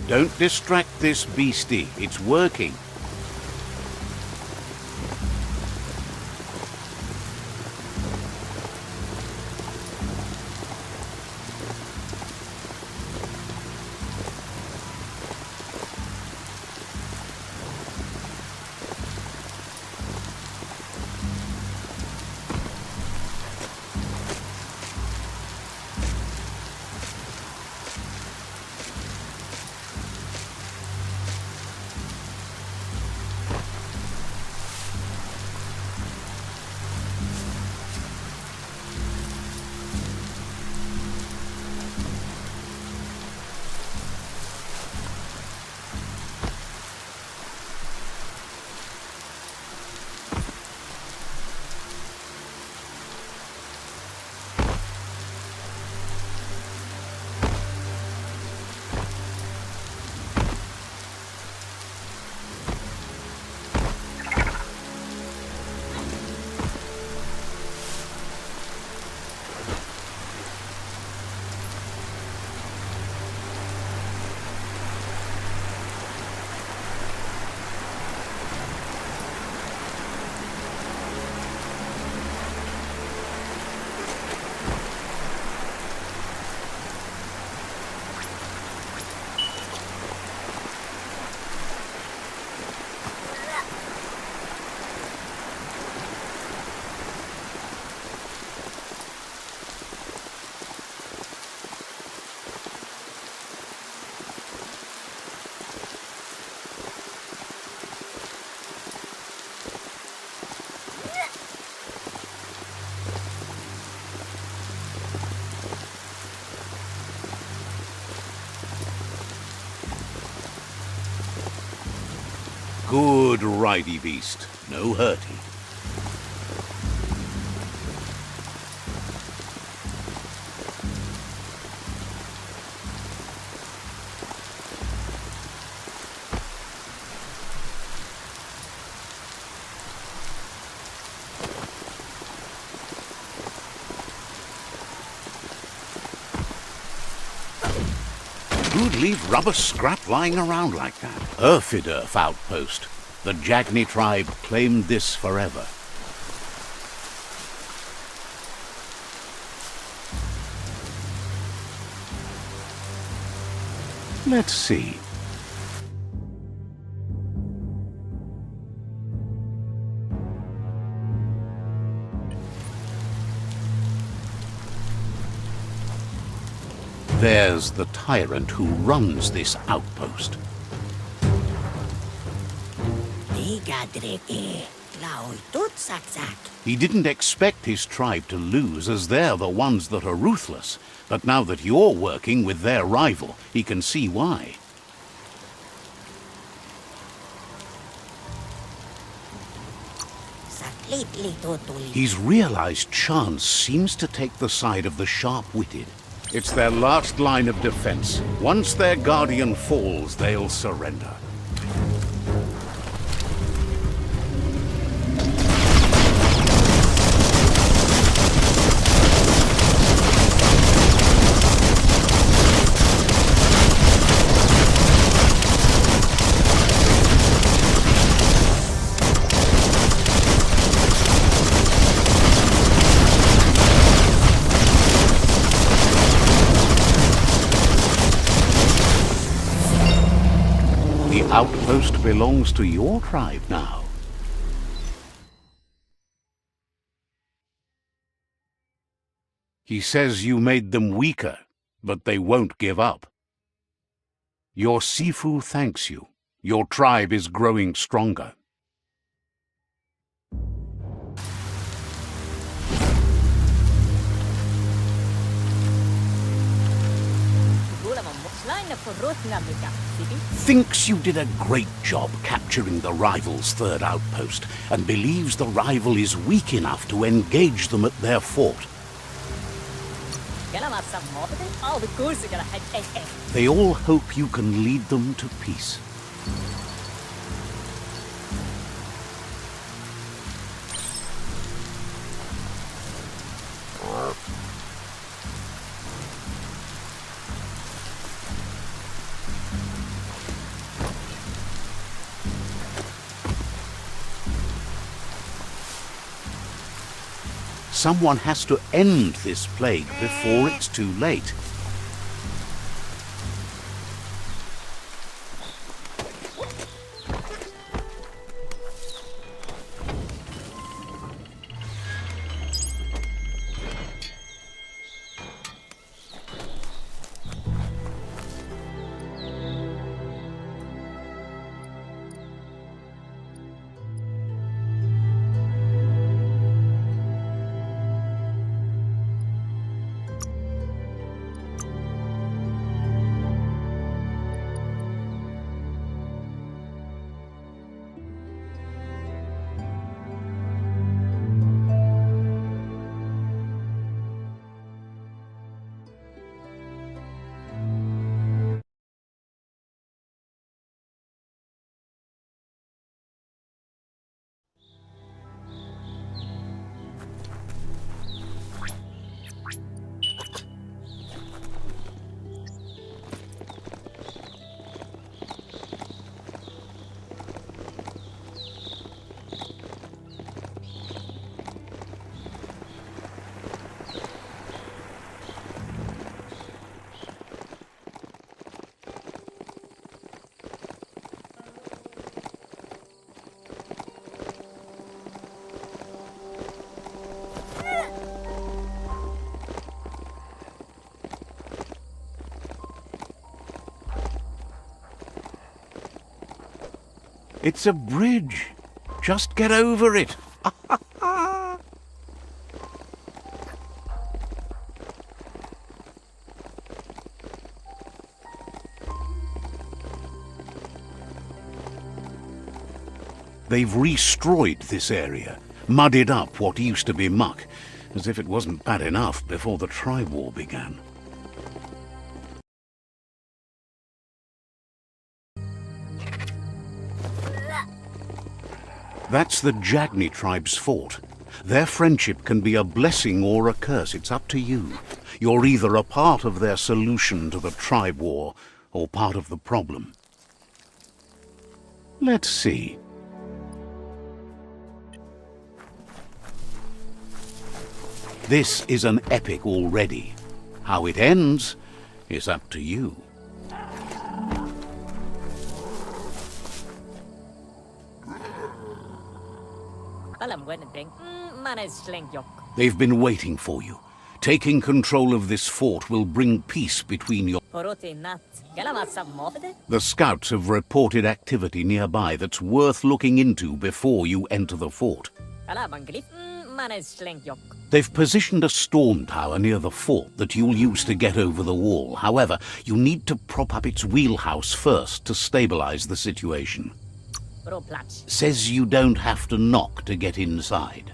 Don't distract this beastie. It's working. Good ridey beast. No hurty. Who'd leave rubber scrap lying around like that? Erfidurf outpost. The Jagni tribe claimed this forever. Let's see. There's the tyrant who runs this outpost. He didn't expect his tribe to lose, as they're the ones that are ruthless. But now that you're working with their rival, he can see why. He's realized chance seems to take the side of the sharp-witted. It's their last line of defense. Once their guardian falls, they'll surrender. The outpost belongs to your tribe now. He says you made them weaker, but they won't give up. Your Sifu thanks you. Your tribe is growing stronger. Thinks you did a great job capturing the rival's third outpost, and believes the rival is weak enough to engage them at their fort. They all hope you can lead them to peace. Someone has to end this plague before it's too late. It's a bridge. Just get over it. They've restroyed this area, muddied up what used to be muck, as if it wasn't bad enough before the tribe war began. That's the Jagni tribe's fort. Their friendship can be a blessing or a curse. It's up to you. You're either a part of their solution to the tribe war or part of the problem. Let's see. This is an epic already. How it ends is up to you. They've been waiting for you. Taking control of this fort will bring peace between your... The scouts have reported activity nearby that's worth looking into before you enter the fort. They've positioned a storm tower near the fort that you'll use to get over the wall. However, you need to prop up its wheelhouse first to stabilize the situation. Says you don't have to knock to get inside.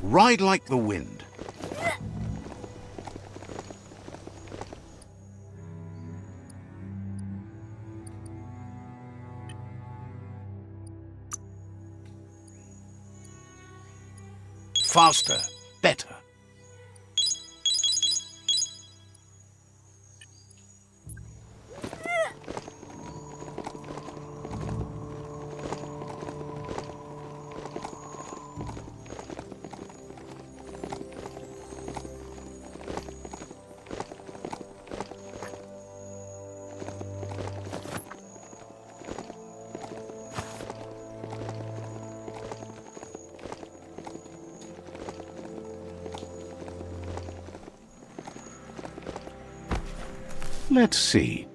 Ride like the wind. Faster, better. Let's see.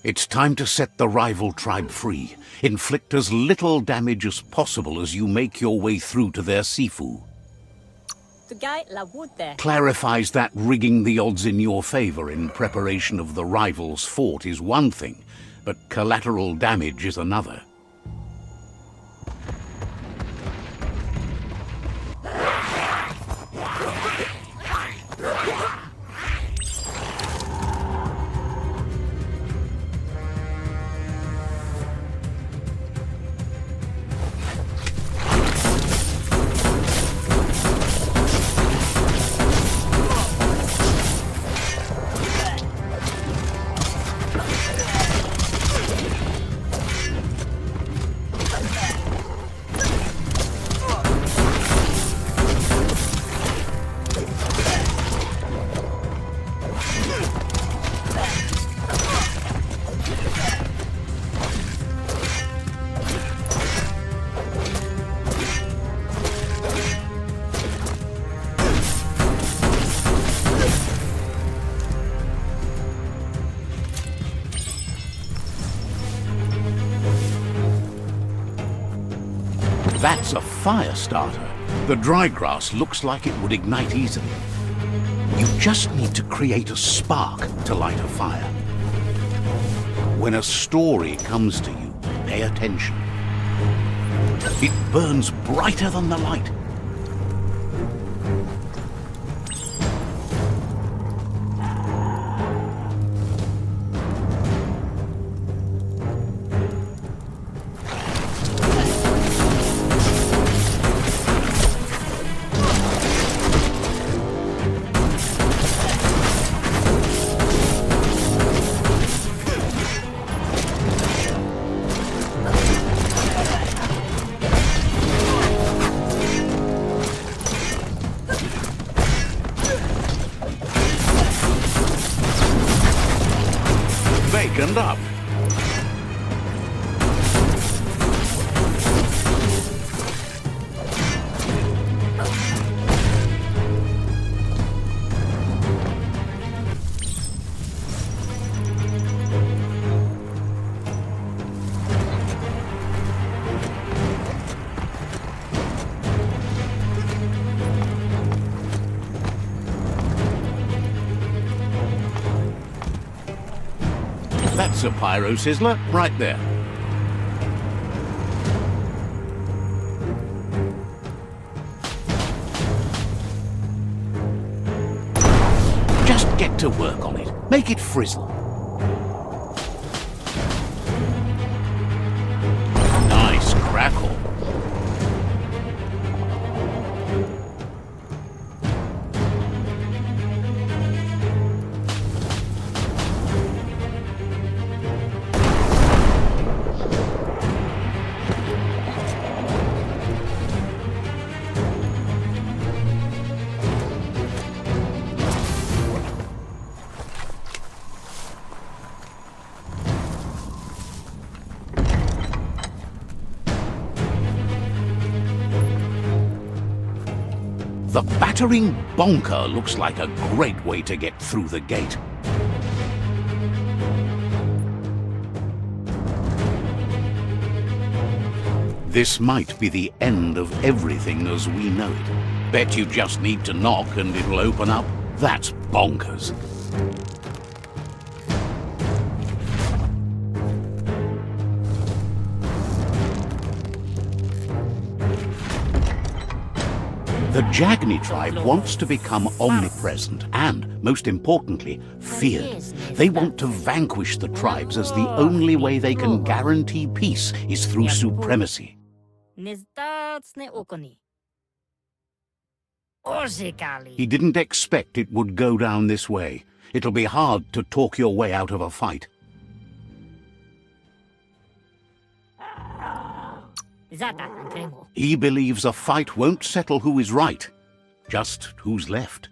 It's time to set the rival tribe free. Inflict as little damage as possible as you make your way through to their sifu. Clarifies that rigging the odds in your favor in preparation of the rival's fort is one thing, but collateral damage is another. That's a fire starter. The dry grass looks like it would ignite easily. You just need to create a spark to light a fire. When a story comes to you, pay attention. It burns brighter than the light. Vacant up. That's a pyro sizzler right there. Just get to work on it. Make it frizzle. Nice crackle. The battering bonker looks like a great way to get through the gate. This might be the end of everything as we know it. Bet you just need to knock and it'll open up. That's bonkers. The Jagni tribe wants to become omnipresent and, most importantly, feared. They want to vanquish the tribes as the only way they can guarantee peace is through supremacy. He didn't expect it would go down this way. It'll be hard to talk your way out of a fight. He believes a fight won't settle who is right, just who's left.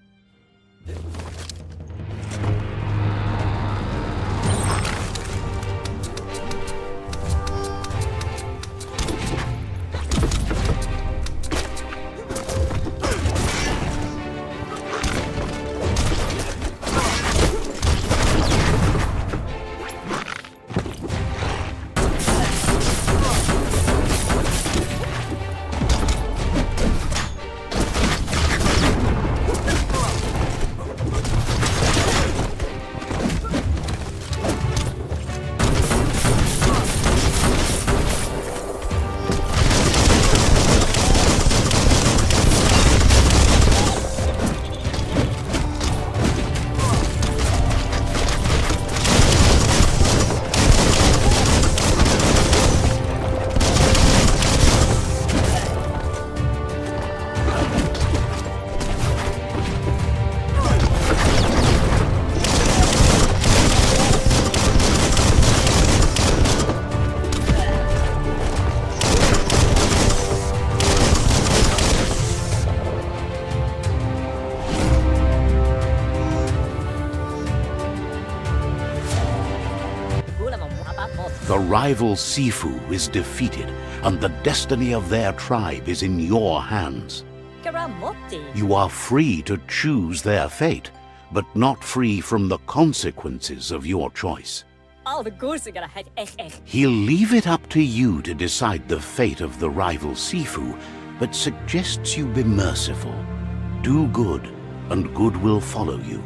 The rival Sifu is defeated, and the destiny of their tribe is in your hands. You are free to choose their fate, but not free from the consequences of your choice.
Al de koersiger het echt.
He'll leave it up to you to decide the fate of the rival Sifu, but suggests you be merciful. Do good, and good will follow you.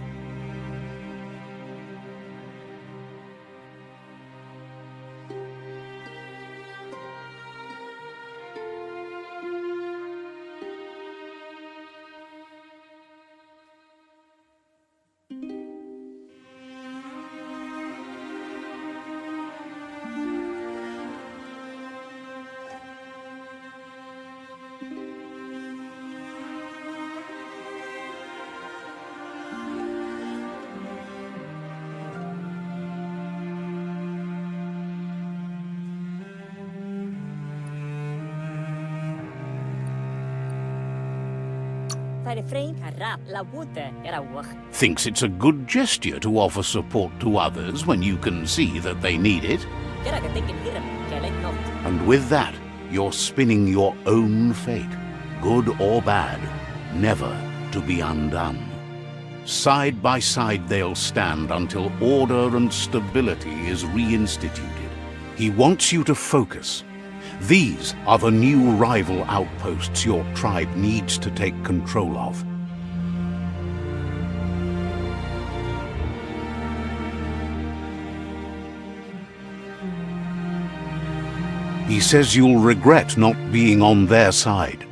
Bij de vreemd harap la woede era wach.
Thinks it's a good gesture to offer support to others when you can see that they need it.
Kera gedenken hiram, kelek not.
And with that, you're spinning your own fate, good or bad, never to be undone. Side by side they'll stand until order and stability is reinstituted. He wants you to focus. These are the new rival outposts your tribe needs to take control of. He says you'll regret not being on their side.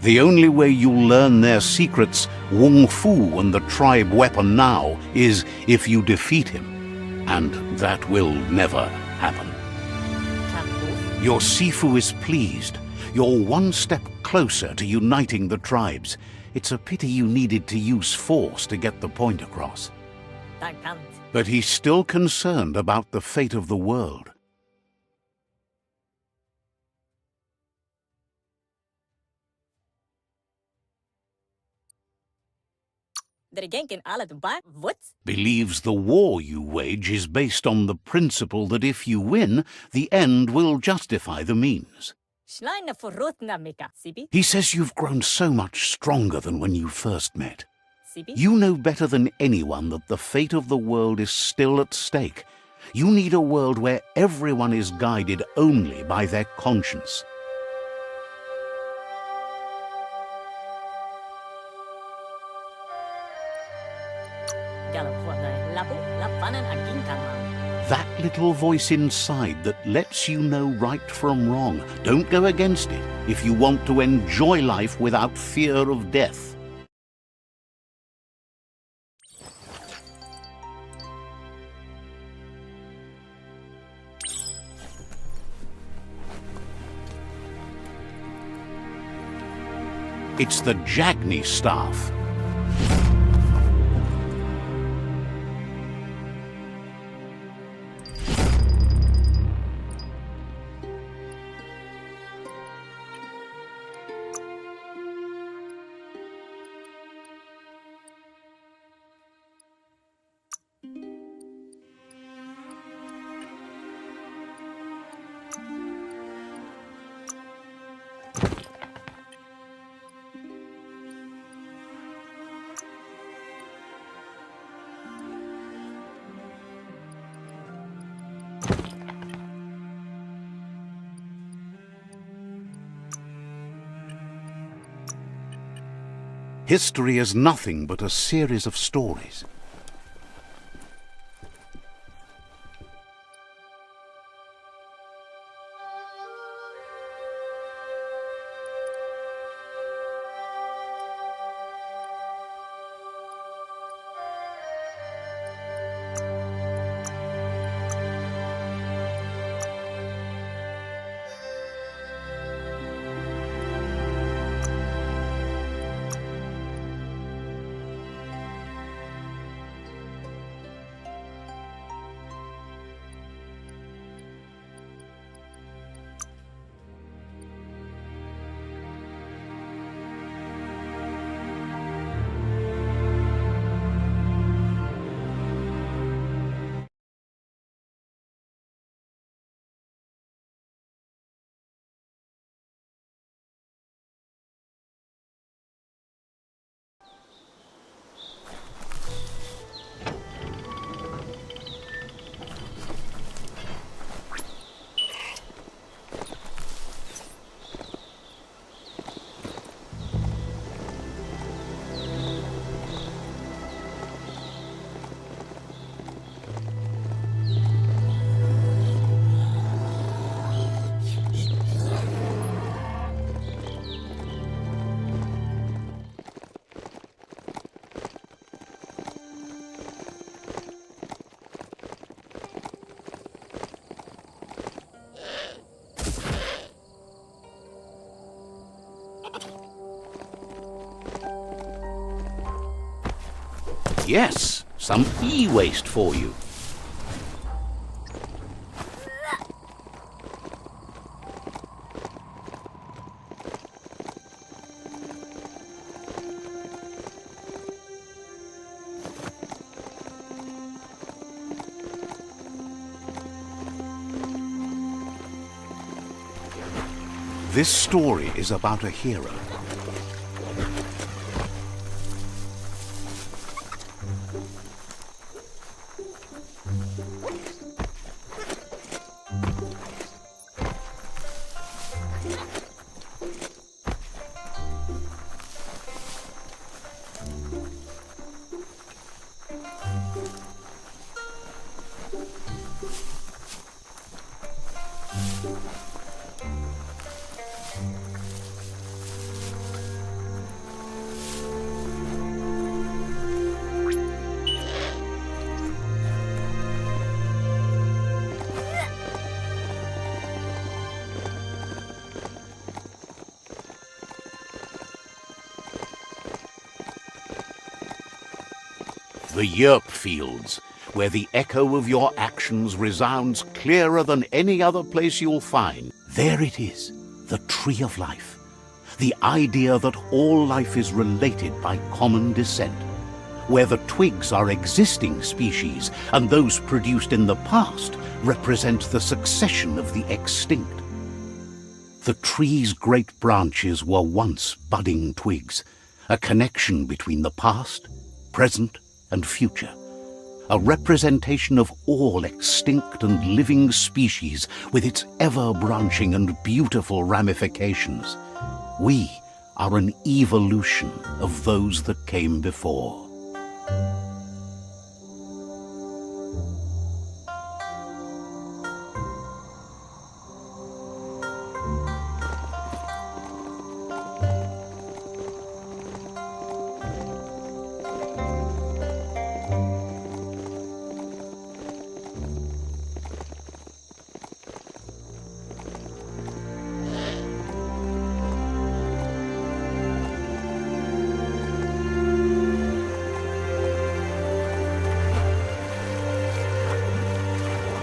The only way you'll learn their secrets, Wung Fu and the tribe weapon now, is if you defeat him. And that will never happen. Your Sifu is pleased. You're one step closer to uniting the tribes. It's a pity you needed to use force to get the point across.
Dankant.
But he's still concerned about the fate of the world.
Der genken alle de ba. Wat?
Believes the war you wage is based on the principle that if you win, the end will justify the means.
Schleine verrotna mika, Sibi.
He says you've grown so much stronger than when you first met.
Sibi.
You know better than anyone that the fate of the world is still at stake. You need a world where everyone is guided only by their conscience. That little voice inside that lets you know right from wrong. Don't go against it if you want to enjoy life without fear of death. It's the Jagni staff. History is nothing but a series of stories. Yes, some e-waste for you. This story is about a hero. The yerp fields, where the echo of your actions resounds clearer than any other place you'll find. There it is, the tree of life. The idea that all life is related by common descent, where the twigs are existing species and those produced in the past represent the succession of the extinct. The tree's great branches were once budding twigs, a connection between the past, present, and future, a representation of all extinct and living species with its ever-branching and beautiful ramifications. We are an evolution of those that came before.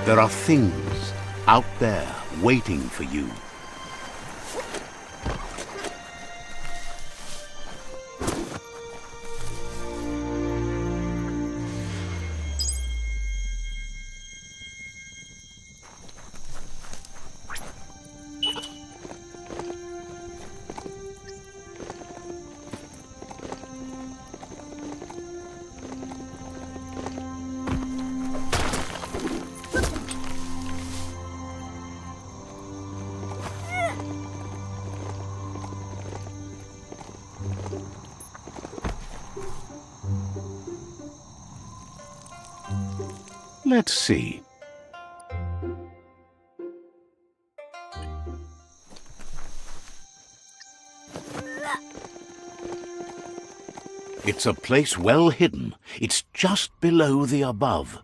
There are things out there waiting for you. Let's see. It's a place well hidden. It's just below the above.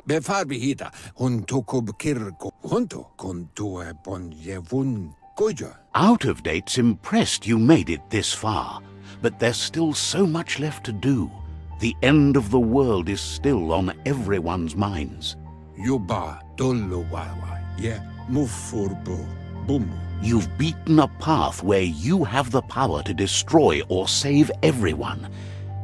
Befarbihita, huntukub kirko, hunto, kuntue ponjevun koja.
Out of date's impressed you made it this far, but there's still so much left to do. The end of the world is still on everyone's minds.
Yuba doluwawa, ye mufurbo, bumu.
You've beaten a path where you have the power to destroy or save everyone.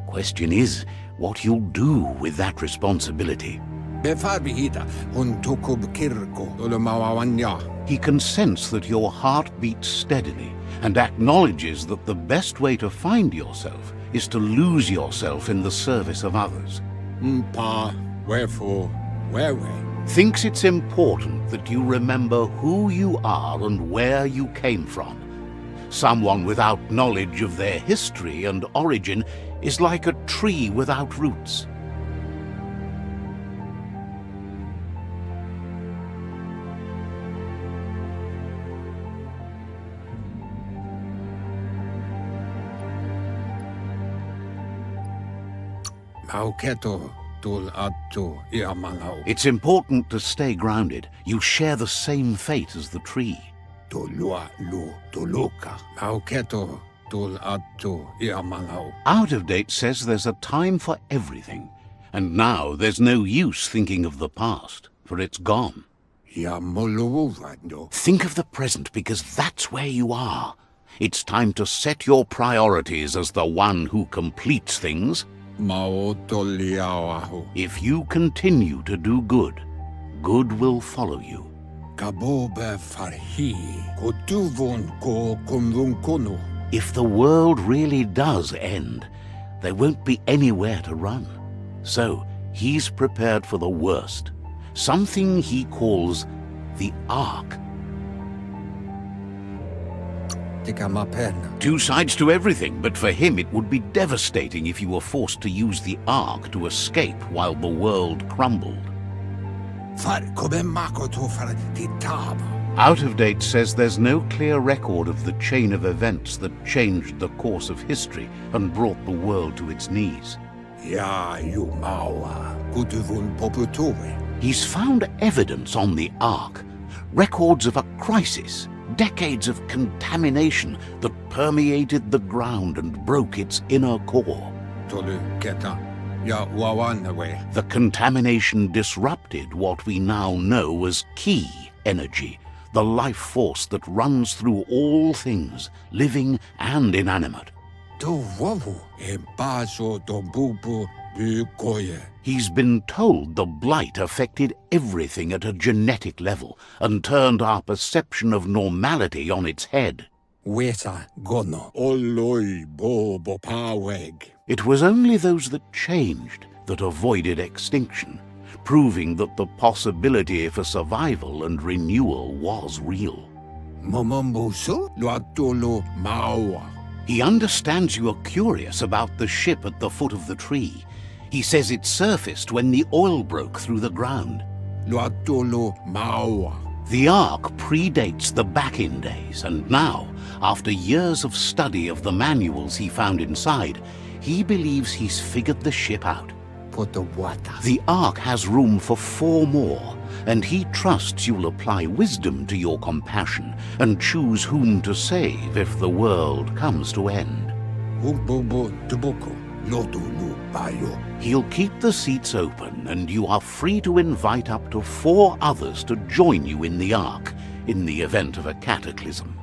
Question is, what you'll do with that responsibility.
Befarbihita, huntukub kirko, dolumawawanya.
He can sense that your heart beats steadily and acknowledges that the best way to find yourself is to lose yourself in the service of others.
Mpa, wherefore, whereway.
Thinks it's important that you remember who you are and where you came from. Someone without knowledge of their history and origin is like a tree without roots.
Mauketo tul attu iamanau.
It's important to stay grounded. You share the same fate as the tree.
Tulua lu tuluka. Mauketo tul attu iamanau.
Out of Date says there's a time for everything. And now there's no use thinking of the past, for it's gone.
Yamuluwando.
Think of the present, because that's where you are. It's time to set your priorities as the one who completes things.
Maotoliawahu.
If you continue to do good, good will follow you.
Kabobe farhi. Kotuvon ko konvunkono.
If the world really does end, there won't be anywhere to run. So he's prepared for the worst, something he calls the Ark.
Tikamapen.
Two sides to everything, but for him it would be devastating if you were forced to use the Ark to escape while the world crumbled.
Far kobe makoto far titaba.
Out of Date says there's no clear record of the chain of events that changed the course of history and brought the world to its knees.
Ya yumawa. Kutuvun poputove.
He's found evidence on the Ark, records of a crisis, decades of contamination that permeated the ground and broke its inner core.
Tolu keta. Ya wawanawe.
The contamination disrupted what we now know as ki energy, the life force that runs through all things, living and inanimate.
To wawu. Empaso to bubu bukoye.
He's been told the blight affected everything at a genetic level and turned our perception of normality on its head.
Weta gono. Oloi bobo paweg.
It was only those that changed that avoided extinction, proving that the possibility for survival and renewal was real.
Momombuso. Luatolo mawa.
He understands you are curious about the ship at the foot of the tree. He says it surfaced when the oil broke through the ground.
Luatolo mawa.
The Ark predates the back-in days, and now, after years of study of the manuals he found inside, he believes he's figured the ship out.
Potowata.
The Ark has room for 4 more, and he trusts you'll apply wisdom to your compassion and choose whom to save if the world comes to end.
Umbobo tubuko. Lotulu bayo.
He'll keep the seats open, and you are free to invite up to 4 others to join you in the Ark in the event of a cataclysm.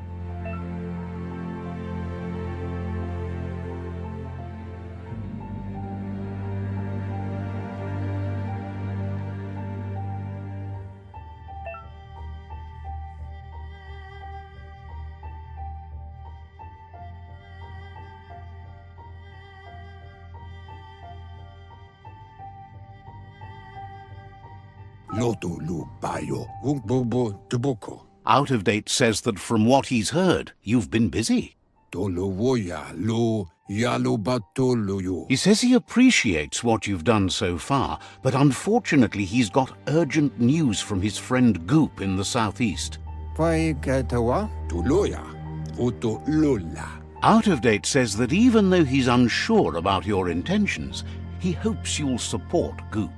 Lotulu bayo. Umbobo tubuko.
Out of Date says that from what he's heard, you've been busy.
Tolowoya lo yalo batoloyo.
He says he appreciates what you've done so far, but unfortunately he's got urgent news from his friend Goop in the southeast.
Paikatawa. Tuloya. Uto lola.
Out of Date says that even though he's unsure about your intentions, he hopes you'll support Goop.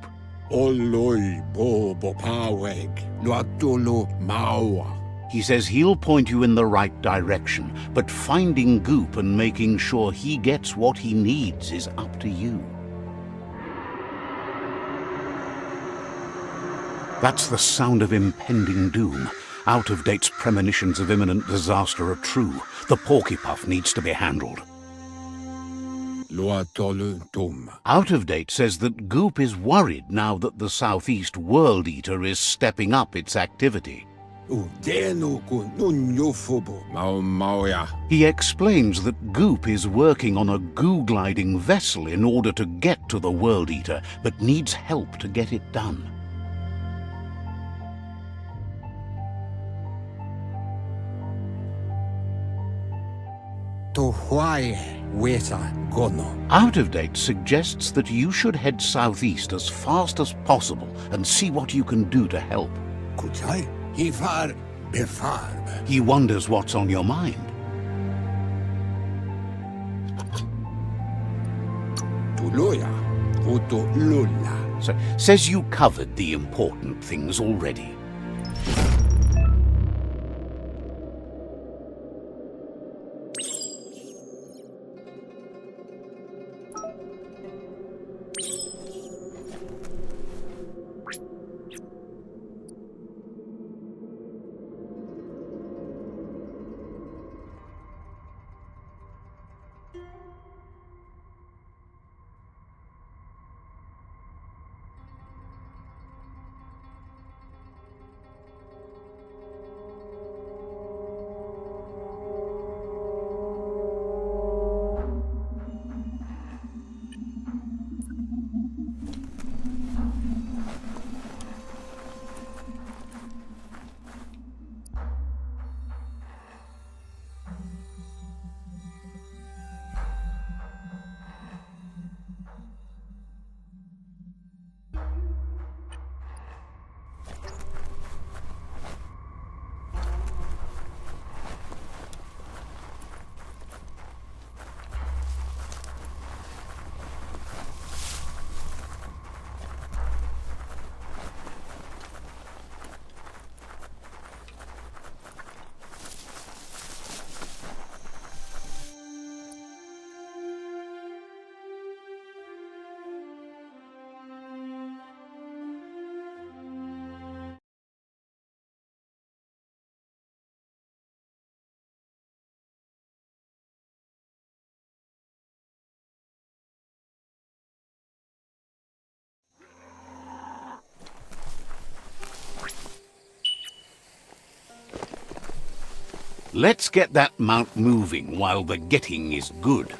Oloi bobo paweg. Luatolo mawa.
He says he'll point you in the right direction, but finding Goop and making sure he gets what he needs is up to you. That's the sound of impending doom. Out of Date's premonitions of imminent disaster are true. The porcupine needs to be handled.
Luatolu tum.
Out of Date says that Goop is worried now that the Southeast World Eater is stepping up its activity.
Udenu ku nunyofobo. Maoya.
He explains that Goop is working on a goo-gliding vessel in order to get to the World Eater, but needs help to get it done.
to Hawaii, Wesa, Gono.
Out of date suggests that you should head southeast as fast as possible and see what you can do to help.
Kuchai, Hifar, Befarb.
He wonders what's on your mind.
Tuloya, Uto Lula.
So, says you covered the important things already. Let's get that mount moving while the getting is good.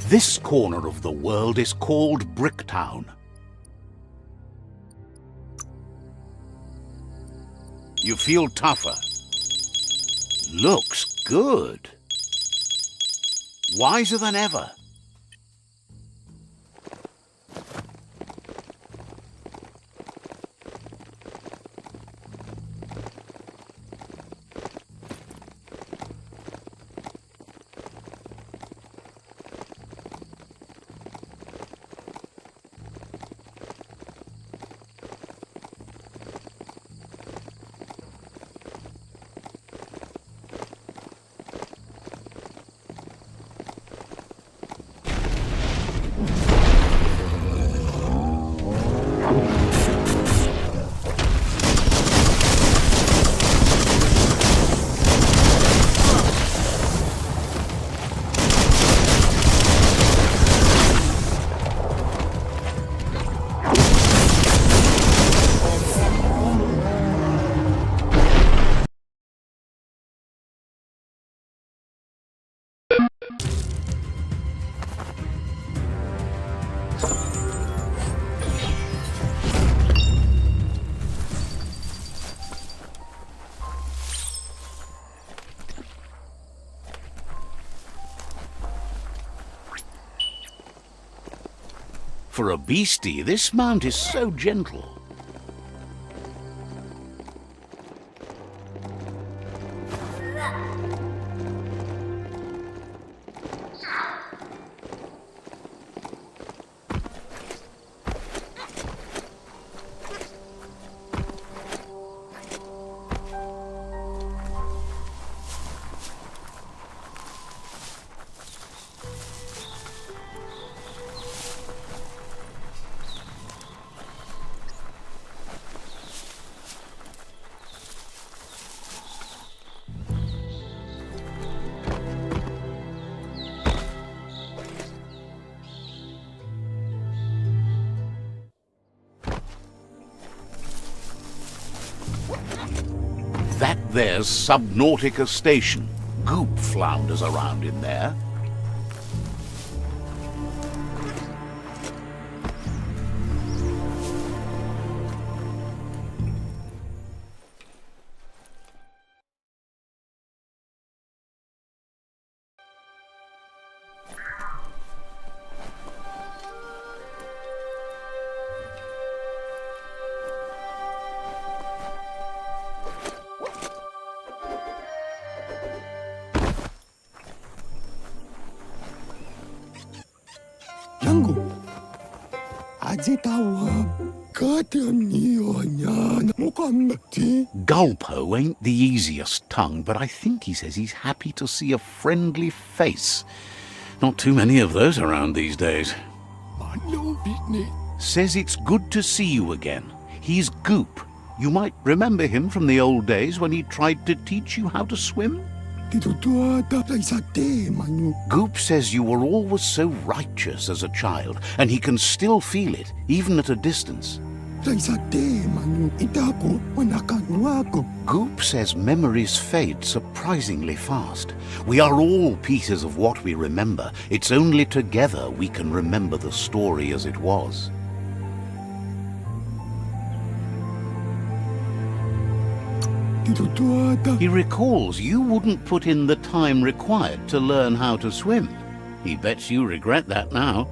This corner of the world is called Bricktown. You feel tougher. Looks good. Wiser than ever. For a beastie, this mount is so gentle. That there's Subnautica Station. Goop flounders around in there.
Yangu. Ajitawa. Katemnionya. Mukamati.
Gulpo ain't the easiest tongue, but I think he says he's happy to see a friendly face. Not too many of those around these days.
Mano bitni.
Says it's good to see you again. He's Goop. You might remember him from the old days when he tried to teach you how to swim. Goop says you were always so righteous as a child, and he can still feel it, even at a distance. Goop says memories fade surprisingly fast. We are all pieces of what we remember. It's only together we can remember the story as it was. He recalls you wouldn't put in the time required to learn how to swim. He bets you regret that now.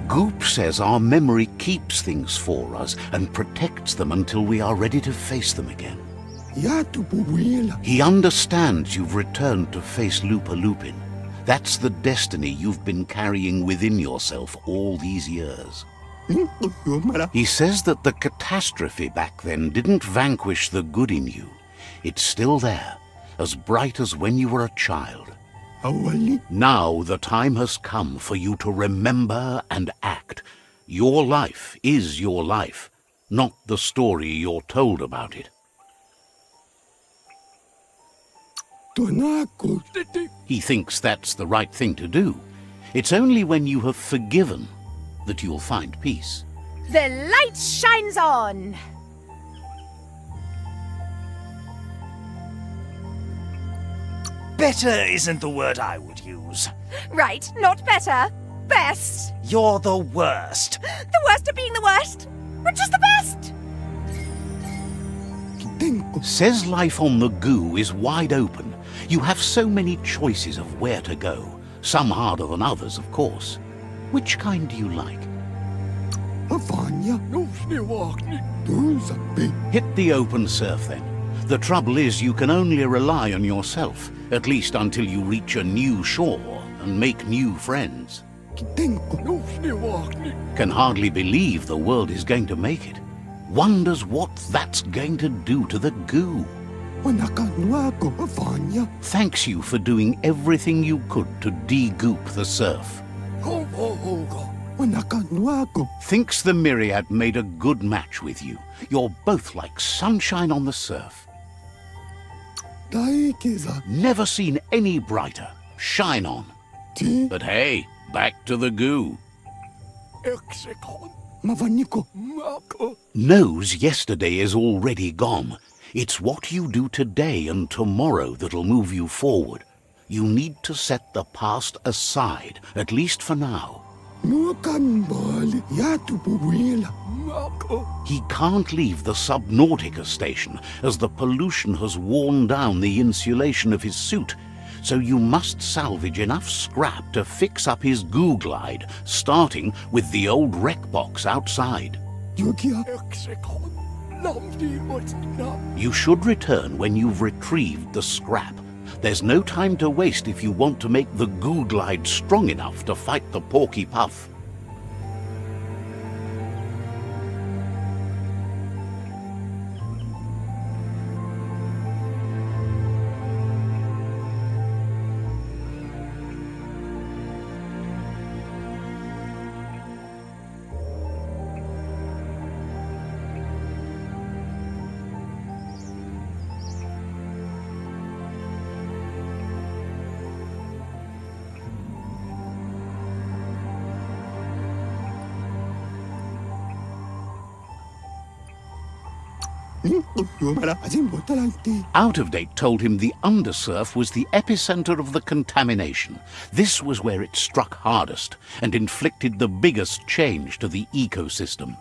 Goop says our memory keeps things for us and protects them until we are ready to face them again. He understands you've returned to face Lupa Lupin. That's the destiny you've been carrying within yourself all these years. He says that the catastrophe back then didn't vanquish the good in you. It's still there, as bright as when you were a child. Now the time has come for you to remember and act. Your life is your life, not the story you're told about it. He thinks that's the right thing to do. It's only when you have forgiven that you'll find peace.
The light shines on.
Better isn't the word I would use.
Right, not better. Best.
You're the worst.
The worst of being the worst. But just the best.
Says life on the goo is wide open. You have so many choices of where to go. Some harder than others, of course. Which kind do you like? Hit the open surf then. The trouble is you can only rely on yourself, at least until you reach a new shore and make new friends. Can hardly believe the world is going to make it. Wonders what that's going to do to the goo. Thanks you for doing everything you could to de-goop the surf. Thinks the Myriad made a good match with you. You're both like sunshine on the surf. Never seen any brighter. Shine on. But hey, back to the goo. Knows yesterday is already gone. It's what you do today and tomorrow that'll move you forward. You need to set the past aside, at least for now. He can't leave the Subnautica station as the pollution has worn down the insulation of his suit, so you must salvage enough scrap to fix up his goo glide, starting with the old wreck box outside. You should return when you've retrieved the scrap. There's no time to waste if you want to make the goo glide strong enough to fight the Porky Puff.
말아 아직 못 따라할게.
Out of Date told him the undersurf was the epicenter of the contamination. This was where it struck hardest and inflicted the biggest change to the ecosystem.